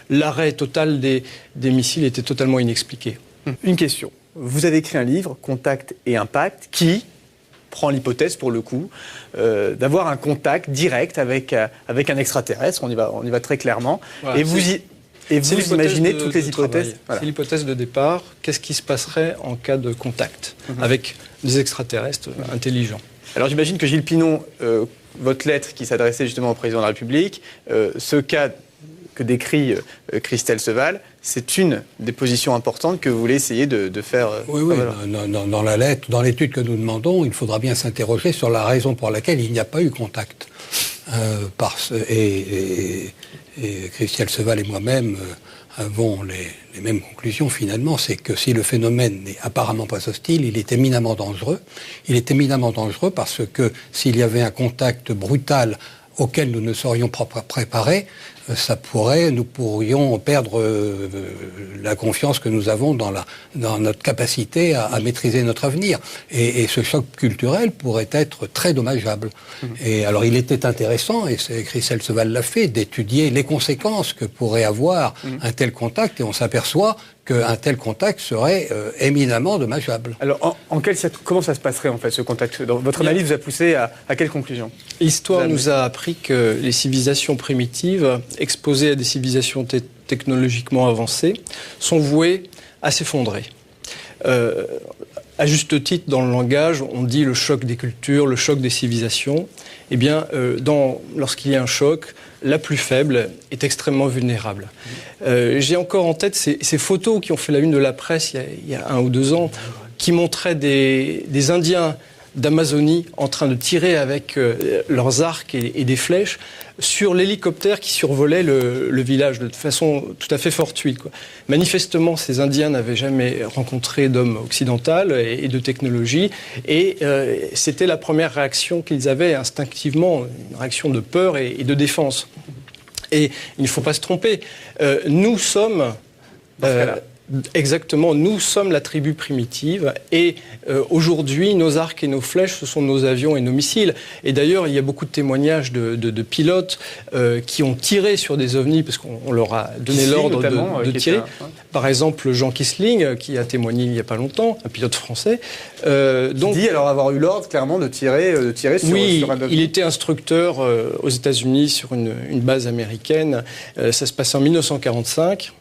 l'arrêt total des missiles était totalement inexpliqué. Une question. Vous avez écrit un livre, Contact et Impact, qui prend l'hypothèse, pour le coup, d'avoir un contact direct avec un extraterrestre. On y va très clairement. Voilà, et vous imaginez toutes les hypothèses. Voilà. C'est l'hypothèse de départ. Qu'est-ce qui se passerait en cas de contact avec des extraterrestres intelligents? Alors j'imagine que Gilles Pinon, votre lettre qui s'adressait justement au président de la République, ce cas que décrit Christelle Seval, c'est une des positions importantes que vous voulez essayer de faire. Oui. Dans la lettre, dans l'étude que nous demandons, il faudra bien s'interroger sur la raison pour laquelle il n'y a pas eu contact. Et Christelle Seval et moi-même avons les mêmes conclusions finalement, c'est que si le phénomène n'est apparemment pas hostile, il est éminemment dangereux. Il est éminemment dangereux parce que s'il y avait un contact brutal auquel nous ne serions pas préparés, nous pourrions perdre la confiance que nous avons dans notre capacité à maîtriser notre avenir. Et ce choc culturel pourrait être très dommageable. Et alors il était intéressant, et Christelle Seval l'a fait, d'étudier les conséquences que pourrait avoir un tel contact, et on s'aperçoit qu'un tel contact serait éminemment dommageable. Alors, comment ça se passerait en fait, ce contact? Dans votre analyse vous a poussé à quelle conclusion? L'histoire nous a appris que les civilisations primitives, exposées à des civilisations technologiquement avancées, sont vouées à s'effondrer. À juste titre, dans le langage, on dit le choc des cultures, le choc des civilisations. Eh bien, lorsqu'il y a un choc, la plus faible est extrêmement vulnérable. J'ai encore en tête ces photos qui ont fait la une de la presse il y a 1 ou 2 ans, qui montraient des Indiens d'Amazonie en train de tirer avec leurs arcs et des flèches sur l'hélicoptère qui survolait le village de façon tout à fait fortuite, quoi. Manifestement, ces Indiens n'avaient jamais rencontré d'homme occidental et de technologie, et c'était la première réaction qu'ils avaient instinctivement, une réaction de peur et de défense. Et il ne faut pas se tromper, nous sommes... Exactement, nous sommes la tribu primitive et aujourd'hui, nos arcs et nos flèches, ce sont nos avions et nos missiles. Et d'ailleurs, il y a beaucoup de témoignages de pilotes qui ont tiré sur des ovnis parce qu'on leur a donné l'ordre de tirer. Par exemple, Jean Kissling, qui a témoigné il n'y a pas longtemps, un pilote français. Donc, dit alors avoir eu l'ordre clairement de tirer sur un ovni. Il était instructeur aux États-Unis sur une base américaine. Ça se passait en 1945.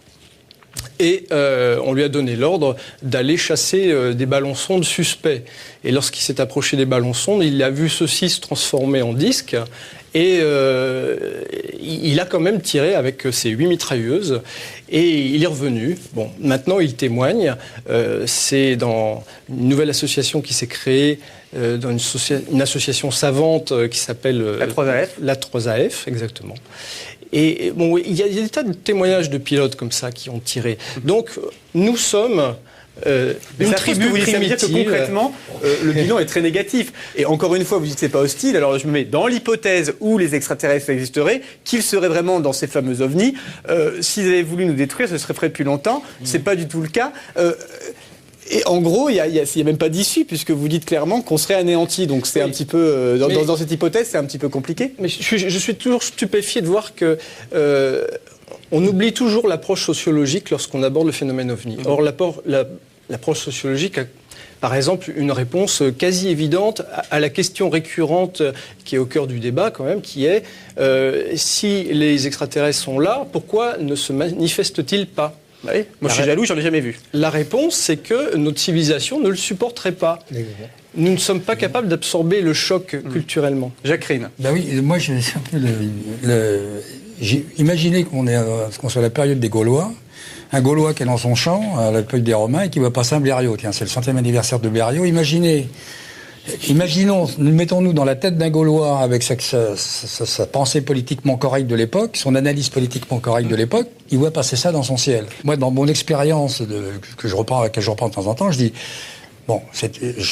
Et on lui a donné l'ordre d'aller chasser des ballons-sondes suspects. Et lorsqu'il s'est approché des ballons-sondes, il a vu ceux-ci se transformer en disques. Et il a quand même tiré avec ses 8 mitrailleuses. Et il est revenu. Bon, maintenant, il témoigne. C'est dans une nouvelle association qui s'est créée, dans une association savante qui s'appelle... La 3AF. La 3AF, exactement. Et bon, il y a des tas de témoignages de pilotes comme ça qui ont tiré. Donc, nous sommes une tribu primitive. Ça veut dire que concrètement, le bilan est très négatif. Et encore une fois, vous dites que c'est pas hostile. Alors, je me mets dans l'hypothèse où les extraterrestres existeraient, qu'ils seraient vraiment dans ces fameux ovnis. S'ils avaient voulu nous détruire, ce serait fait depuis longtemps. C'est pas du tout le cas. Et en gros, il n'y a même pas d'issue, puisque vous dites clairement qu'on serait anéanti. Donc c'est un petit peu, dans cette hypothèse, c'est un petit peu compliqué. Mais je suis toujours stupéfié de voir que on oublie toujours l'approche sociologique lorsqu'on aborde le phénomène OVNI. Or, l'approche sociologique a, par exemple, une réponse quasi évidente à la question récurrente qui est au cœur du débat quand même, qui est si les extraterrestres sont là, pourquoi ne se manifestent-ils pas ? Oui. Moi, je suis jaloux, j'en ai jamais vu. La réponse, c'est que notre civilisation ne le supporterait pas. Nous ne sommes pas capables d'absorber le choc culturellement. Jacques Rine. Ben oui, moi, j'ai un peu imaginez qu'on soit à la période des Gaulois, un Gaulois qui est dans son champ, à l'époque des Romains, et qui va passer un Blériot. Tiens, c'est le 100e anniversaire de Blériot. Imaginons, mettons-nous dans la tête d'un Gaulois avec sa pensée politiquement correcte de l'époque, son analyse politiquement correcte de l'époque, il voit passer ça dans son ciel. Moi, dans mon expérience que je reprends de temps en temps, je dis, bon,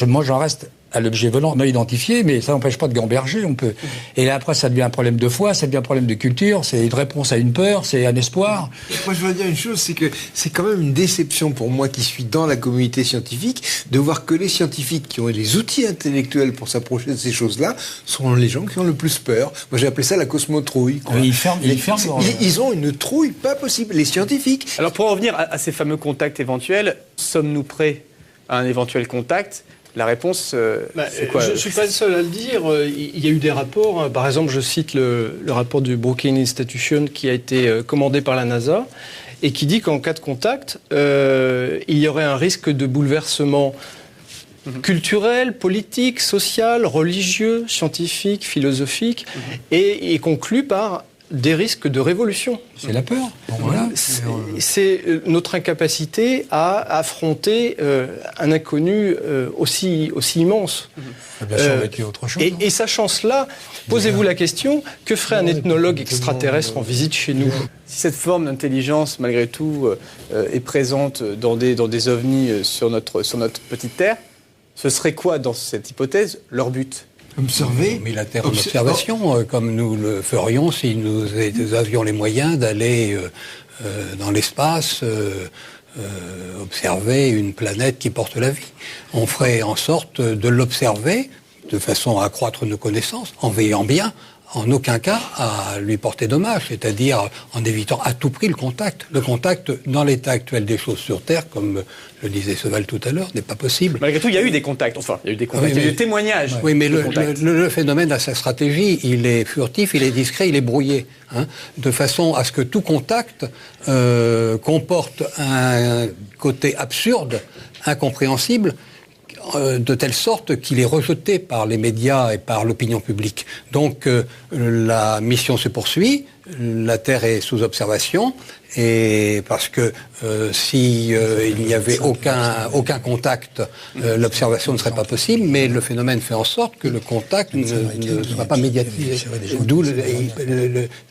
moi j'en reste à l'objet volant non identifié, mais ça n'empêche pas de gamberger, on peut. Et là, après, ça devient un problème de foi, ça devient un problème de culture, c'est une réponse à une peur, c'est un espoir. Moi, je veux dire une chose, c'est que c'est quand même une déception pour moi qui suis dans la communauté scientifique de voir que les scientifiques qui ont les outils intellectuels pour s'approcher de ces choses-là sont les gens qui ont le plus peur. Moi, j'ai appelé ça la cosmotrouille. Quoi. Ils ont une trouille pas possible, les scientifiques. Alors, pour en revenir à ces fameux contacts éventuels, sommes-nous prêts à un éventuel contact ? La réponse, c'est quoi ? Je ne suis pas le seul à le dire. Il y a eu des rapports. Par exemple, je cite le rapport du Brookings Institution qui a été commandé par la NASA et qui dit qu'en cas de contact, il y aurait un risque de bouleversement culturel, politique, social, religieux, scientifique, philosophique, et conclut par des risques de révolution. C'est la peur. Bon, voilà. C'est notre incapacité à affronter un inconnu aussi immense. Bien sûr, avec autre chose. Et sachant cela, posez-vous la question, que ferait un ethnologue extraterrestre en visite chez nous ? Si cette forme d'intelligence, malgré tout, est présente dans des ovnis sur notre petite Terre, ce serait quoi, dans cette hypothèse, leur but ? Observer. Mais la Terre en observation, comme nous le ferions si nous avions les moyens d'aller dans l'espace observer une planète qui porte la vie. On ferait en sorte de l'observer de façon à accroître nos connaissances, en veillant bien, en aucun cas à lui porter dommage, c'est-à-dire en évitant à tout prix le contact. Le contact, dans l'état actuel des choses sur Terre, comme le disait Seval tout à l'heure, n'est pas possible. Malgré tout, il y a eu des contacts. Enfin, il y a eu des contacts, il y a eu des témoignages. Oui, mais le phénomène a sa stratégie. Il est furtif, il est discret, il est brouillé. De façon à ce que tout contact comporte un côté absurde, incompréhensible, de telle sorte qu'il est rejeté par les médias et par l'opinion publique. Donc la mission se poursuit, la Terre est sous observation, et parce que si il n'y avait aucun contact, l'observation ne serait pas possible, mais le phénomène fait en sorte que le contact ne soit pas médiatisé. D'où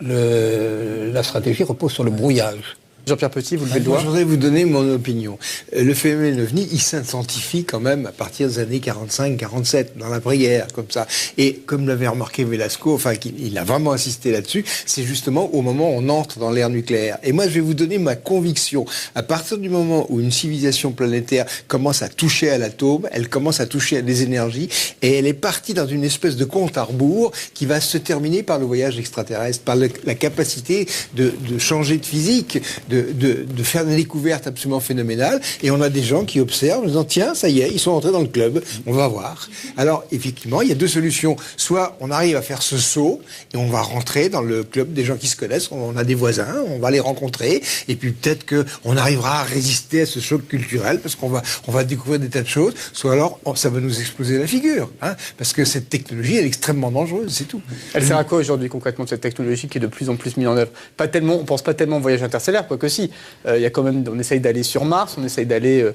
la stratégie repose sur le brouillage. Jean-Pierre Petit, vous levez le doigt. Je voudrais vous donner mon opinion. Le phénomène OVNI, il s'identifie quand même à partir des années 45-47, dans l'après-guerre, comme ça. Et comme l'avait remarqué Velasco, enfin, il a vraiment insisté là-dessus, c'est justement au moment où on entre dans l'ère nucléaire. Et moi, je vais vous donner ma conviction. À partir du moment où une civilisation planétaire commence à toucher à l'atome, elle commence à toucher à des énergies, et elle est partie dans une espèce de compte à rebours qui va se terminer par le voyage extraterrestre, par la capacité de changer de physique, de faire des découvertes absolument phénoménales, et on a des gens qui observent en disant tiens, ça y est, ils sont entrés dans le club, on va voir. Alors effectivement, il y a deux solutions. Soit on arrive à faire ce saut et on va rentrer dans le club des gens qui se connaissent, on a des voisins, on va les rencontrer, et puis peut-être qu'on arrivera à résister à ce choc culturel parce qu'on va découvrir des tas de choses, soit alors ça va nous exploser la figure, parce que cette technologie elle est extrêmement dangereuse, c'est tout. Elle sert à quoi aujourd'hui concrètement cette technologie qui est de plus en plus mise en œuvre ? Pas tellement, on pense pas tellement au voyage interstellaire, quoique si. Il y a quand même, on essaye d'aller sur Mars, on essaye d'aller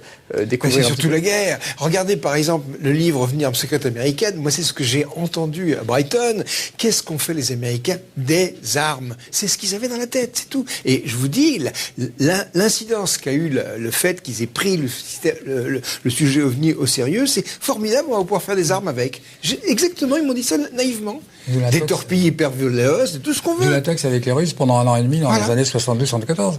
découvrir. C'est surtout la guerre. Regardez par exemple le livre Revenir en secrète américaine. Moi, c'est ce que j'ai entendu à Brighton. Qu'est-ce qu'ont fait les Américains ? Des armes. C'est ce qu'ils avaient dans la tête, c'est tout. Et je vous dis, l'incidence qu'a eu le fait qu'ils aient pris le sujet OVNI au sérieux, c'est formidable. On va pouvoir faire des armes avec. Exactement, ils m'ont dit ça naïvement. Des torpilles hypervioleuses, tout ce qu'on veut. De l'attaque avec les Russes pendant 1 an et demi dans les années 72-74.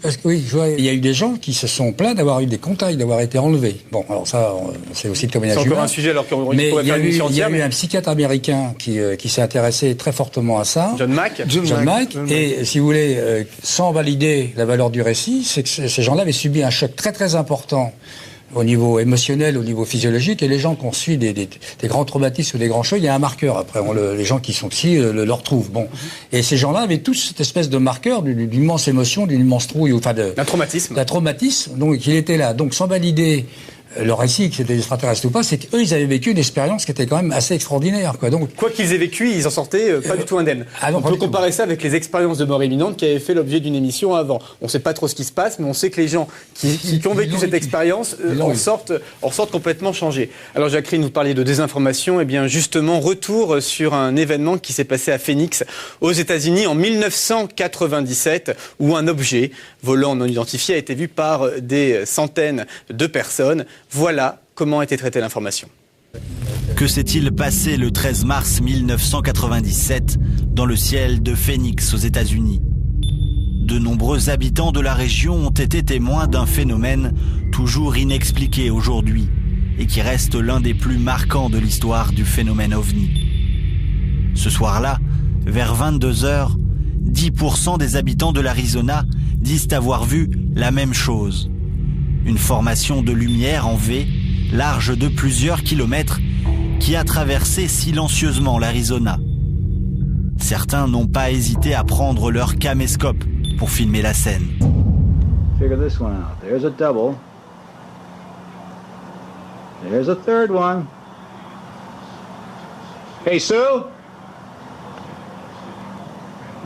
Parce que oui, il y a eu des gens qui se sont plaints d'avoir eu des contacts, d'avoir été enlevés. Bon, alors ça, c'est aussi le témoignage humain. C'est encore un sujet alors qu'on pourrait faire une émission entière. Il y a eu un psychiatre américain qui s'est intéressé très fortement à ça. John Mack. Et si vous voulez, sans valider la valeur du récit, c'est que ces gens-là avaient subi un choc très très important au niveau émotionnel, au niveau physiologique, et les gens qui ont suivi des grands traumatismes ou des grands chocs, il y a un marqueur. Après, les gens qui sont psy le retrouvent. Bon. Et ces gens-là avaient tous cette espèce de marqueur d'une immense émotion, d'une immense trouille, enfin d'un traumatisme. D'un traumatisme, donc il était là. Donc sans valider le récit, que c'était des extraterrestres ou pas, c'est qu'eux, ils avaient vécu une expérience qui était quand même assez extraordinaire, quoi. Donc, quoi qu'ils aient vécu, ils en sortaient pas du tout indemnes. On peut comparer ça avec les expériences de mort imminente qui avaient fait l'objet d'une émission avant. On ne sait pas trop ce qui se passe, mais on sait que les gens qui ont vécu cette expérience en sortent complètement changés. Alors Jacques Rine, vous parliez de désinformation, et bien justement, retour sur un événement qui s'est passé à Phoenix, aux États-Unis, en 1997, où un objet volant non identifié a été vu par des centaines de personnes. Voilà comment a été traitée l'information. Que s'est-il passé le 13 mars 1997 dans le ciel de Phoenix aux États-Unis? De nombreux habitants de la région ont été témoins d'un phénomène toujours inexpliqué aujourd'hui et qui reste l'un des plus marquants de l'histoire du phénomène OVNI. Ce soir-là, vers 22h, 10% des habitants de l'Arizona disent avoir vu la même chose. Une formation de lumière en V, large de plusieurs kilomètres, qui a traversé silencieusement l'Arizona. Certains n'ont pas hésité à prendre leur caméscope pour filmer la scène. Figure this one out. There's a double. There's a third one. Hey, Sue?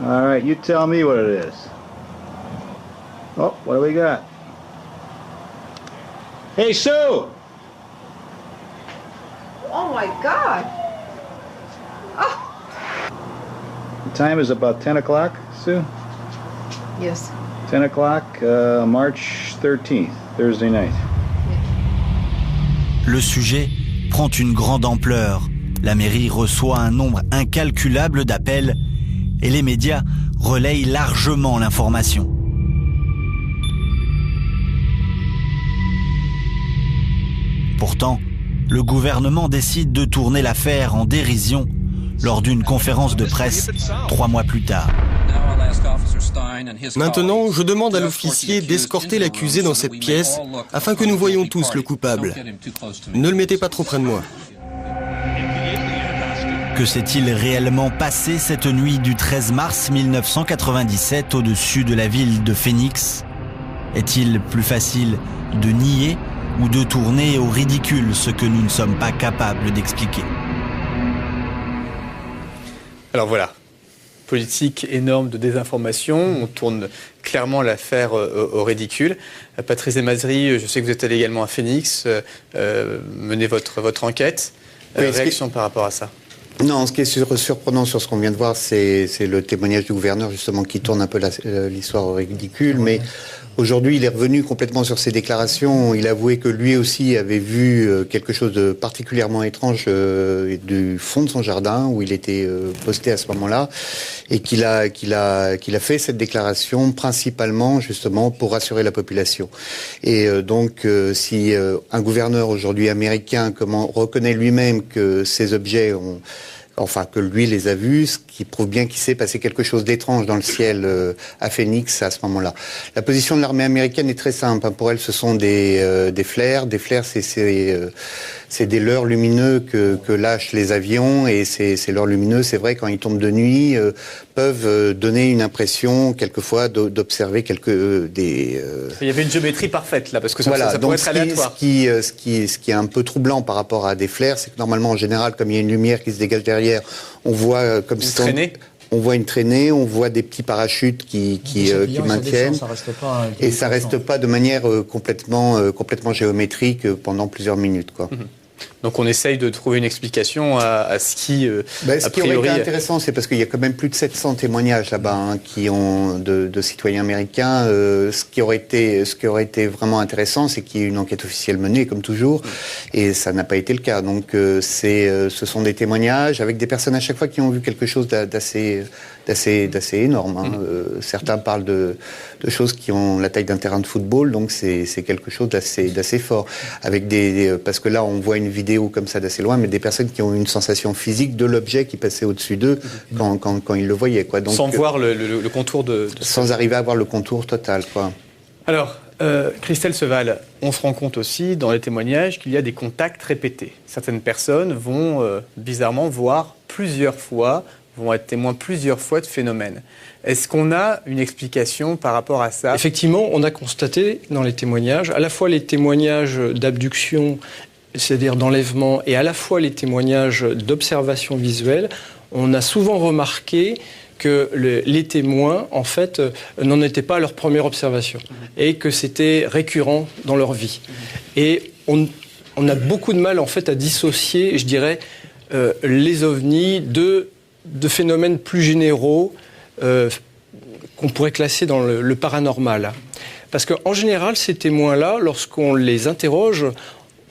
All right, you tell me what it is. Oh, what do we got? Hey, Sue! Oh my God! Oh! The time is about 10 o'clock, Sue? Yes. 10 o'clock, March 13th, Thursday night. Le sujet prend une grande ampleur. La mairie reçoit un nombre incalculable d'appels et les médias relayent largement l'information. Pourtant, le gouvernement décide de tourner l'affaire en dérision lors d'une conférence de presse 3 mois plus tard. Maintenant, je demande à l'officier d'escorter l'accusé dans cette pièce afin que nous voyions tous le coupable. Ne le mettez pas trop près de moi. Que s'est-il réellement passé cette nuit du 13 mars 1997 au-dessus de la ville de Phoenix? Est-il plus facile de nier ou de tourner au ridicule ce que nous ne sommes pas capables d'expliquer? Alors voilà, politique énorme de désinformation, on tourne clairement l'affaire au ridicule. Patrice Desmazeries, je sais que vous êtes allé également à Phoenix, mener votre enquête. Réaction par rapport à ça? Non, ce qui est surprenant sur ce qu'on vient de voir, c'est le témoignage du gouverneur, justement, qui tourne un peu l'histoire au ridicule. Mais aujourd'hui, il est revenu complètement sur ses déclarations. Il a avoué que lui aussi avait vu quelque chose de particulièrement étrange du fond de son jardin, où il était posté à ce moment-là, et qu'il a fait cette déclaration principalement, justement, pour rassurer la population. Et donc, si un gouverneur aujourd'hui américain reconnaît lui-même que ces objets que lui les a vus, ce qui prouve bien qu'il s'est passé quelque chose d'étrange dans le ciel à Phoenix à ce moment-là. La position de l'armée américaine est très simple. Pour elle, ce sont des flares. Des flares, c'est des leurres lumineux que lâchent les avions, et ces leurres lumineux, c'est vrai, quand ils tombent de nuit, peuvent donner une impression quelquefois d'observer des. Il y avait une géométrie parfaite là, parce que ça pourrait être aléatoire. Ce qui est un peu troublant par rapport à des flares, c'est que normalement, en général, comme il y a une lumière qui se dégage derrière, on voit comme si on voit une traînée, on voit des petits parachutes qui maintiennent, et ça reste pas de manière complètement géométrique pendant plusieurs minutes, quoi. Donc on essaye de trouver une explication à ce qui, ce qui aurait été intéressant, c'est parce qu'il y a quand même plus de 700 témoignages là-bas de citoyens américains. Ce qui aurait été vraiment intéressant, c'est qu'il y ait une enquête officielle menée, comme toujours, et ça n'a pas été le cas. Donc ce sont des témoignages avec des personnes à chaque fois qui ont vu quelque chose d'assez énorme. Certains parlent de choses qui ont la taille d'un terrain de football, donc c'est quelque chose d'assez fort. Avec parce que là, on voit une vidéo comme ça d'assez loin, mais des personnes qui ont une sensation physique de l'objet qui passait au-dessus d'eux quand ils le voyaient, quoi. Donc, sans voir le contour sans arriver à voir le contour total, quoi. Alors, Christelle Seval, on se rend compte aussi dans les témoignages qu'il y a des contacts répétés. Certaines personnes vont bizarrement voir plusieurs fois, vont être témoins plusieurs fois de phénomènes. Est-ce qu'on a une explication par rapport à ça? Effectivement, on a constaté dans les témoignages, à la fois les témoignages d'abduction, c'est-à-dire d'enlèvement, et à la fois les témoignages d'observation visuelle, on a souvent remarqué que les témoins, en fait, n'en étaient pas à leur première observation, et que c'était récurrent dans leur vie. Et on a beaucoup de mal, en fait, à dissocier, je dirais, les ovnis de phénomènes plus généraux qu'on pourrait classer dans le paranormal. Parce qu'en général, ces témoins-là, lorsqu'on les interroge,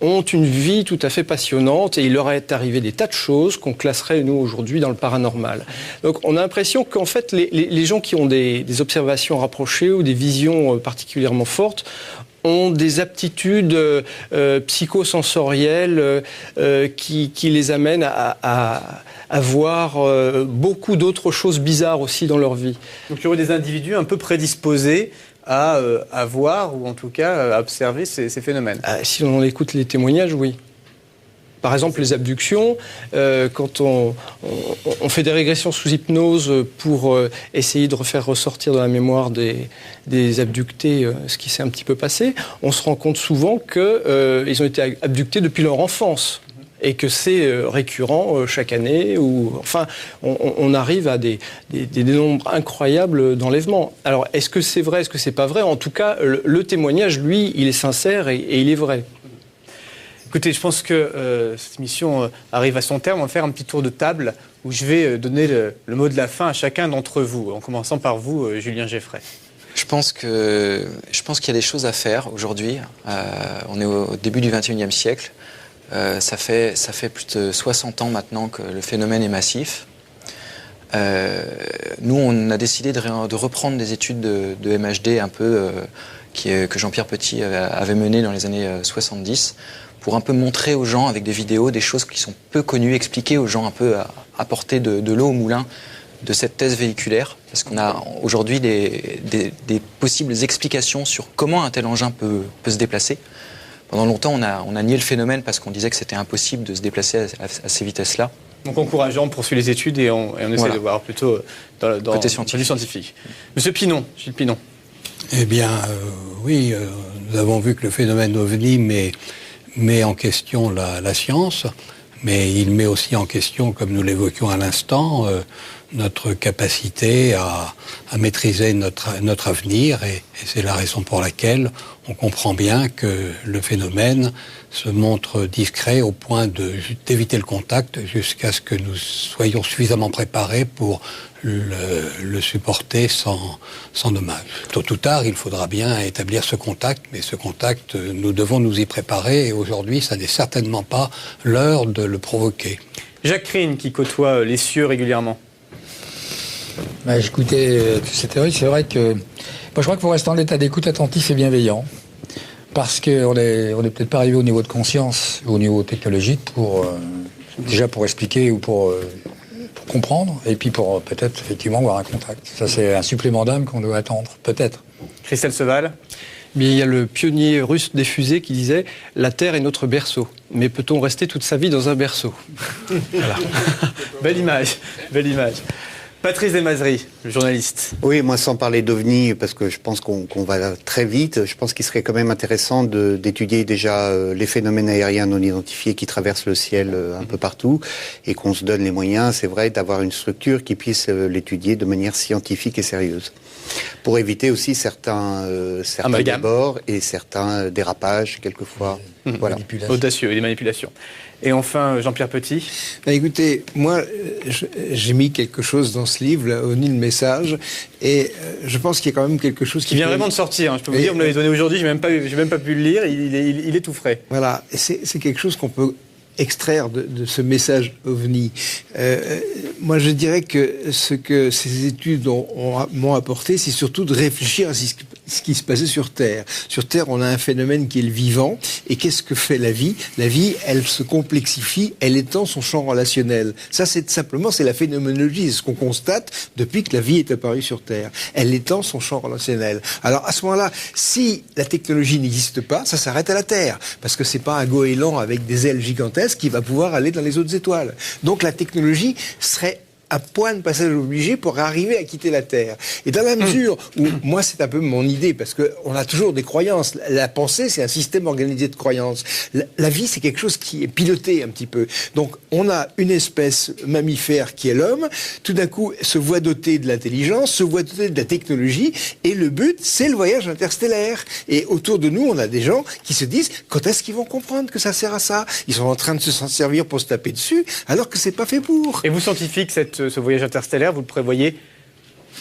ont une vie tout à fait passionnante et il leur est arrivé des tas de choses qu'on classerait, nous, aujourd'hui, dans le paranormal. Donc on a l'impression qu'en fait, les gens qui ont des observations rapprochées ou des visions particulièrement fortes ont des aptitudes psychosensorielles qui les amènent à voir beaucoup d'autres choses bizarres aussi dans leur vie. Donc il y aurait des individus un peu prédisposés à voir ou en tout cas à observer ces phénomènes. Si on écoute les témoignages, oui. Par exemple, les abductions, quand on fait des régressions sous hypnose pour essayer de refaire ressortir dans la mémoire des abductés ce qui s'est un petit peu passé, on se rend compte souvent qu'ils ont été abductés depuis leur enfance. Et que c'est récurrent chaque année, on arrive à des nombres incroyables d'enlèvements. Alors, est-ce que c'est vrai, est-ce que c'est pas vrai? En tout cas, le témoignage, lui, il est sincère et il est vrai. Écoutez, je pense que cette émission arrive à son terme. On va faire un petit tour de table où je vais donner le mot de la fin à chacun d'entre vous, en commençant par vous, Julien Geffray. Je pense qu'il y a des choses à faire aujourd'hui. On est au début du XXIe siècle. Ça fait plus de 60 ans maintenant que le phénomène est massif. Nous, on a décidé de reprendre des études de MHD un peu que Jean-Pierre Petit avait menées dans les années 70 pour un peu montrer aux gens avec des vidéos des choses qui sont peu connues, expliquer aux gens un peu, apporter de l'eau au moulin de cette thèse véhiculaire, parce qu'on a aujourd'hui des possibles explications sur comment un tel engin peut se déplacer. Pendant longtemps, on a nié le phénomène parce qu'on disait que c'était impossible de se déplacer à ces vitesses-là. Donc encourageant, on poursuit les études et on essaie de voir plutôt dans côté scientifique. Monsieur Pinon, Gilles Pinon. Eh bien, oui, nous avons vu que le phénomène OVNI met en question la science, mais il met aussi en question, comme nous l'évoquions à l'instant, notre capacité à maîtriser notre avenir, et c'est la raison pour laquelle on comprend bien que le phénomène se montre discret au point d'éviter le contact jusqu'à ce que nous soyons suffisamment préparés pour le supporter sans dommage. Tôt ou tard, il faudra bien établir ce contact, mais ce contact, nous devons nous y préparer, et aujourd'hui, ça n'est certainement pas l'heure de le provoquer. Jacques Crine, qui côtoie les cieux régulièrement. J'écoutais toutes ces théories, c'est vrai que moi, je crois qu'il faut rester en état d'écoute attentif et bienveillant, parce qu'on n'est peut-être pas arrivé au niveau de conscience, au niveau technologique, déjà pour expliquer ou pour comprendre, et puis pour peut-être effectivement avoir un contact. Ça, c'est un supplément d'âme qu'on doit attendre, peut-être. Christelle Seval. Mais il y a le pionnier russe des fusées qui disait « La Terre est notre berceau, mais peut-on rester toute sa vie dans un berceau ?» Voilà. Belle image, belle image. Patrice Desmazeries, le journaliste. Oui, moi sans parler d'OVNI, parce que je pense qu'on va très vite, je pense qu'il serait quand même intéressant d'étudier déjà les phénomènes aériens non identifiés qui traversent le ciel un peu partout, et qu'on se donne les moyens, c'est vrai, d'avoir une structure qui puisse l'étudier de manière scientifique et sérieuse. Pour éviter aussi certains abords et certains dérapages, quelquefois. Voilà. Audacieux et des manipulations. Et enfin, Jean-Pierre Petit. Écoutez, moi, j'ai mis quelque chose dans ce livre, là, OVNI, le message, et je pense qu'il y a quand même quelque chose qui vient vraiment de sortir. Hein. Je peux vous dire, vous me l'avez donné aujourd'hui, j'ai même pas pu le lire, il est tout frais. Voilà, c'est quelque chose qu'on peut extraire de ce message OVNI. Moi, je dirais que ce que ces études m'ont apporté, c'est surtout de réfléchir à ce qui se passait sur Terre. Sur Terre, on a un phénomène qui est le vivant. Et qu'est-ce que fait la vie? La vie, elle se complexifie, elle étend son champ relationnel. Ça, c'est la phénoménologie. C'est ce qu'on constate depuis que la vie est apparue sur Terre. Elle étend son champ relationnel. Alors, à ce moment-là, si la technologie n'existe pas, ça s'arrête à la Terre. Parce que c'est pas un goéland avec des ailes gigantesques qui va pouvoir aller dans les autres étoiles. Donc, la technologie serait un point de passage obligé pour arriver à quitter la Terre. Et dans la mesure où, moi, c'est un peu mon idée, parce qu'on a toujours des croyances. La pensée, c'est un système organisé de croyances. La vie, c'est quelque chose qui est piloté un petit peu. Donc, on a une espèce mammifère qui est l'homme, tout d'un coup, se voit doté de l'intelligence, se voit doté de la technologie, et le but, c'est le voyage interstellaire. Et autour de nous, on a des gens qui se disent, quand est-ce qu'ils vont comprendre que ça sert à ça? Ils sont en train de s'en servir pour se taper dessus, alors que c'est pas fait pour. Et vous, scientifiques, ce voyage interstellaire, vous le prévoyez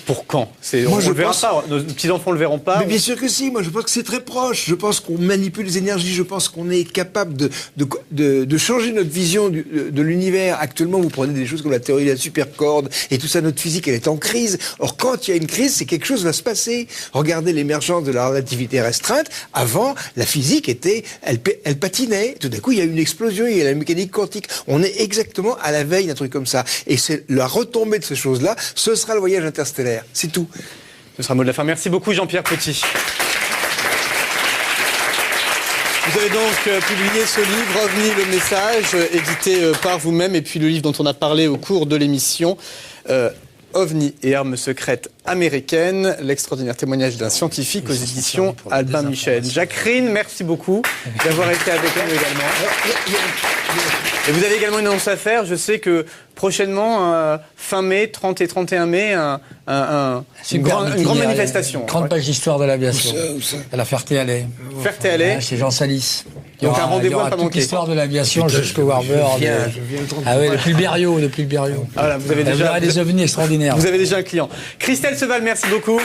Pour quand? Moi, on le verra pas. Nos petits-enfants le verront pas. Mais bien sûr que si. Moi, je pense que c'est très proche. Je pense qu'on manipule les énergies. Je pense qu'on est capable de changer notre vision de l'univers. Actuellement, vous prenez des choses comme la théorie de la supercorde et tout ça. Notre physique, elle est en crise. Or, quand il y a une crise, c'est quelque chose va se passer. Regardez l'émergence de la relativité restreinte. Avant, la physique elle patinait. Tout d'un coup, il y a une explosion. Il y a la mécanique quantique. On est exactement à la veille d'un truc comme ça. Et c'est la retombée de ces choses-là. Ce sera le voyage interstellaire. C'est tout. Ce sera le mot de la fin. Merci beaucoup Jean-Pierre Petit. Vous avez donc publié ce livre, OVNI, le message, édité par vous-même, et puis le livre dont on a parlé au cours de l'émission, OVNI et armes secrètes américaines, l'extraordinaire témoignage d'un scientifique aux éditions Albin Michel. Jacques Rine, merci beaucoup d'avoir été avec nous également. Et vous avez également une annonce à faire. Je sais que prochainement, fin mai, 30 et 31 mai, une grande manifestation. Une grande page d'histoire de l'aviation. À la Ferté-Alais. Ferté-Alais. Chez Jean Salis. Donc un rendez-vous à pas manquer. L'histoire de l'aviation jusqu'au Harbor. Ah ouais, depuis le Berriot. Voilà, vous avez déjà des ovnis extraordinaires. Vous avez déjà un client. Christelle Seval, merci beaucoup.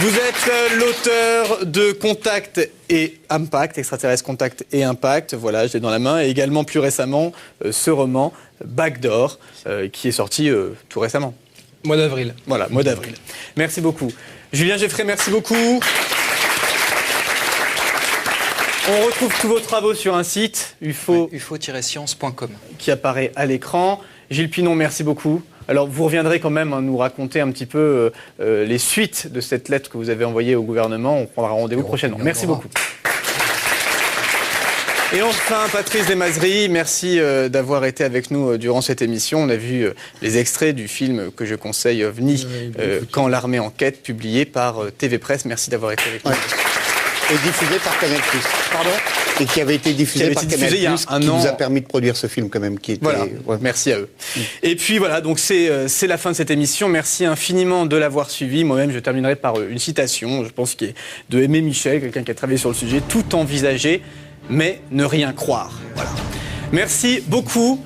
Vous êtes l'auteur de Contact et Impact, Extraterrestre Contact et Impact, voilà, je l'ai dans la main, et également plus récemment ce roman Backdoor, qui est sorti tout récemment. Mois d'avril. Voilà, mois d'avril. Merci beaucoup. Julien Geffray, merci beaucoup. On retrouve tous vos travaux sur un site, ufo-science.com, qui apparaît à l'écran. Gilles Pinon, merci beaucoup. Alors, vous reviendrez quand même nous raconter un petit peu les suites de cette lettre que vous avez envoyée au gouvernement. On prendra rendez-vous prochainement. Merci beaucoup. Et enfin, Patrice Desmazeries, merci d'avoir été avec nous durant cette émission. On a vu les extraits du film que je conseille, OVNI, Quand l'armée enquête, publié par TV Presse. Merci d'avoir été avec nous. Et diffusé par Canal+. Pardon ? Et qui avait été diffusé par Canal+, il y a un qui an. nous a permis de produire ce film quand même. Qui était, voilà, merci à eux. Et puis voilà, donc c'est la fin de cette émission. Merci infiniment de l'avoir suivi. Moi-même, je terminerai par une citation, je pense, qui est de Aimé Michel, quelqu'un qui a travaillé sur le sujet. Tout envisager, mais ne rien croire. Voilà. Merci beaucoup.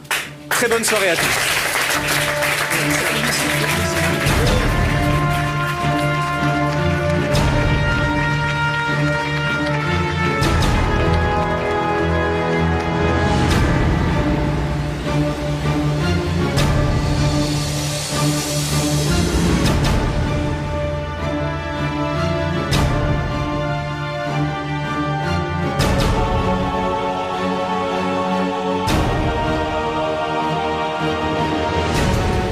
Très bonne soirée à tous.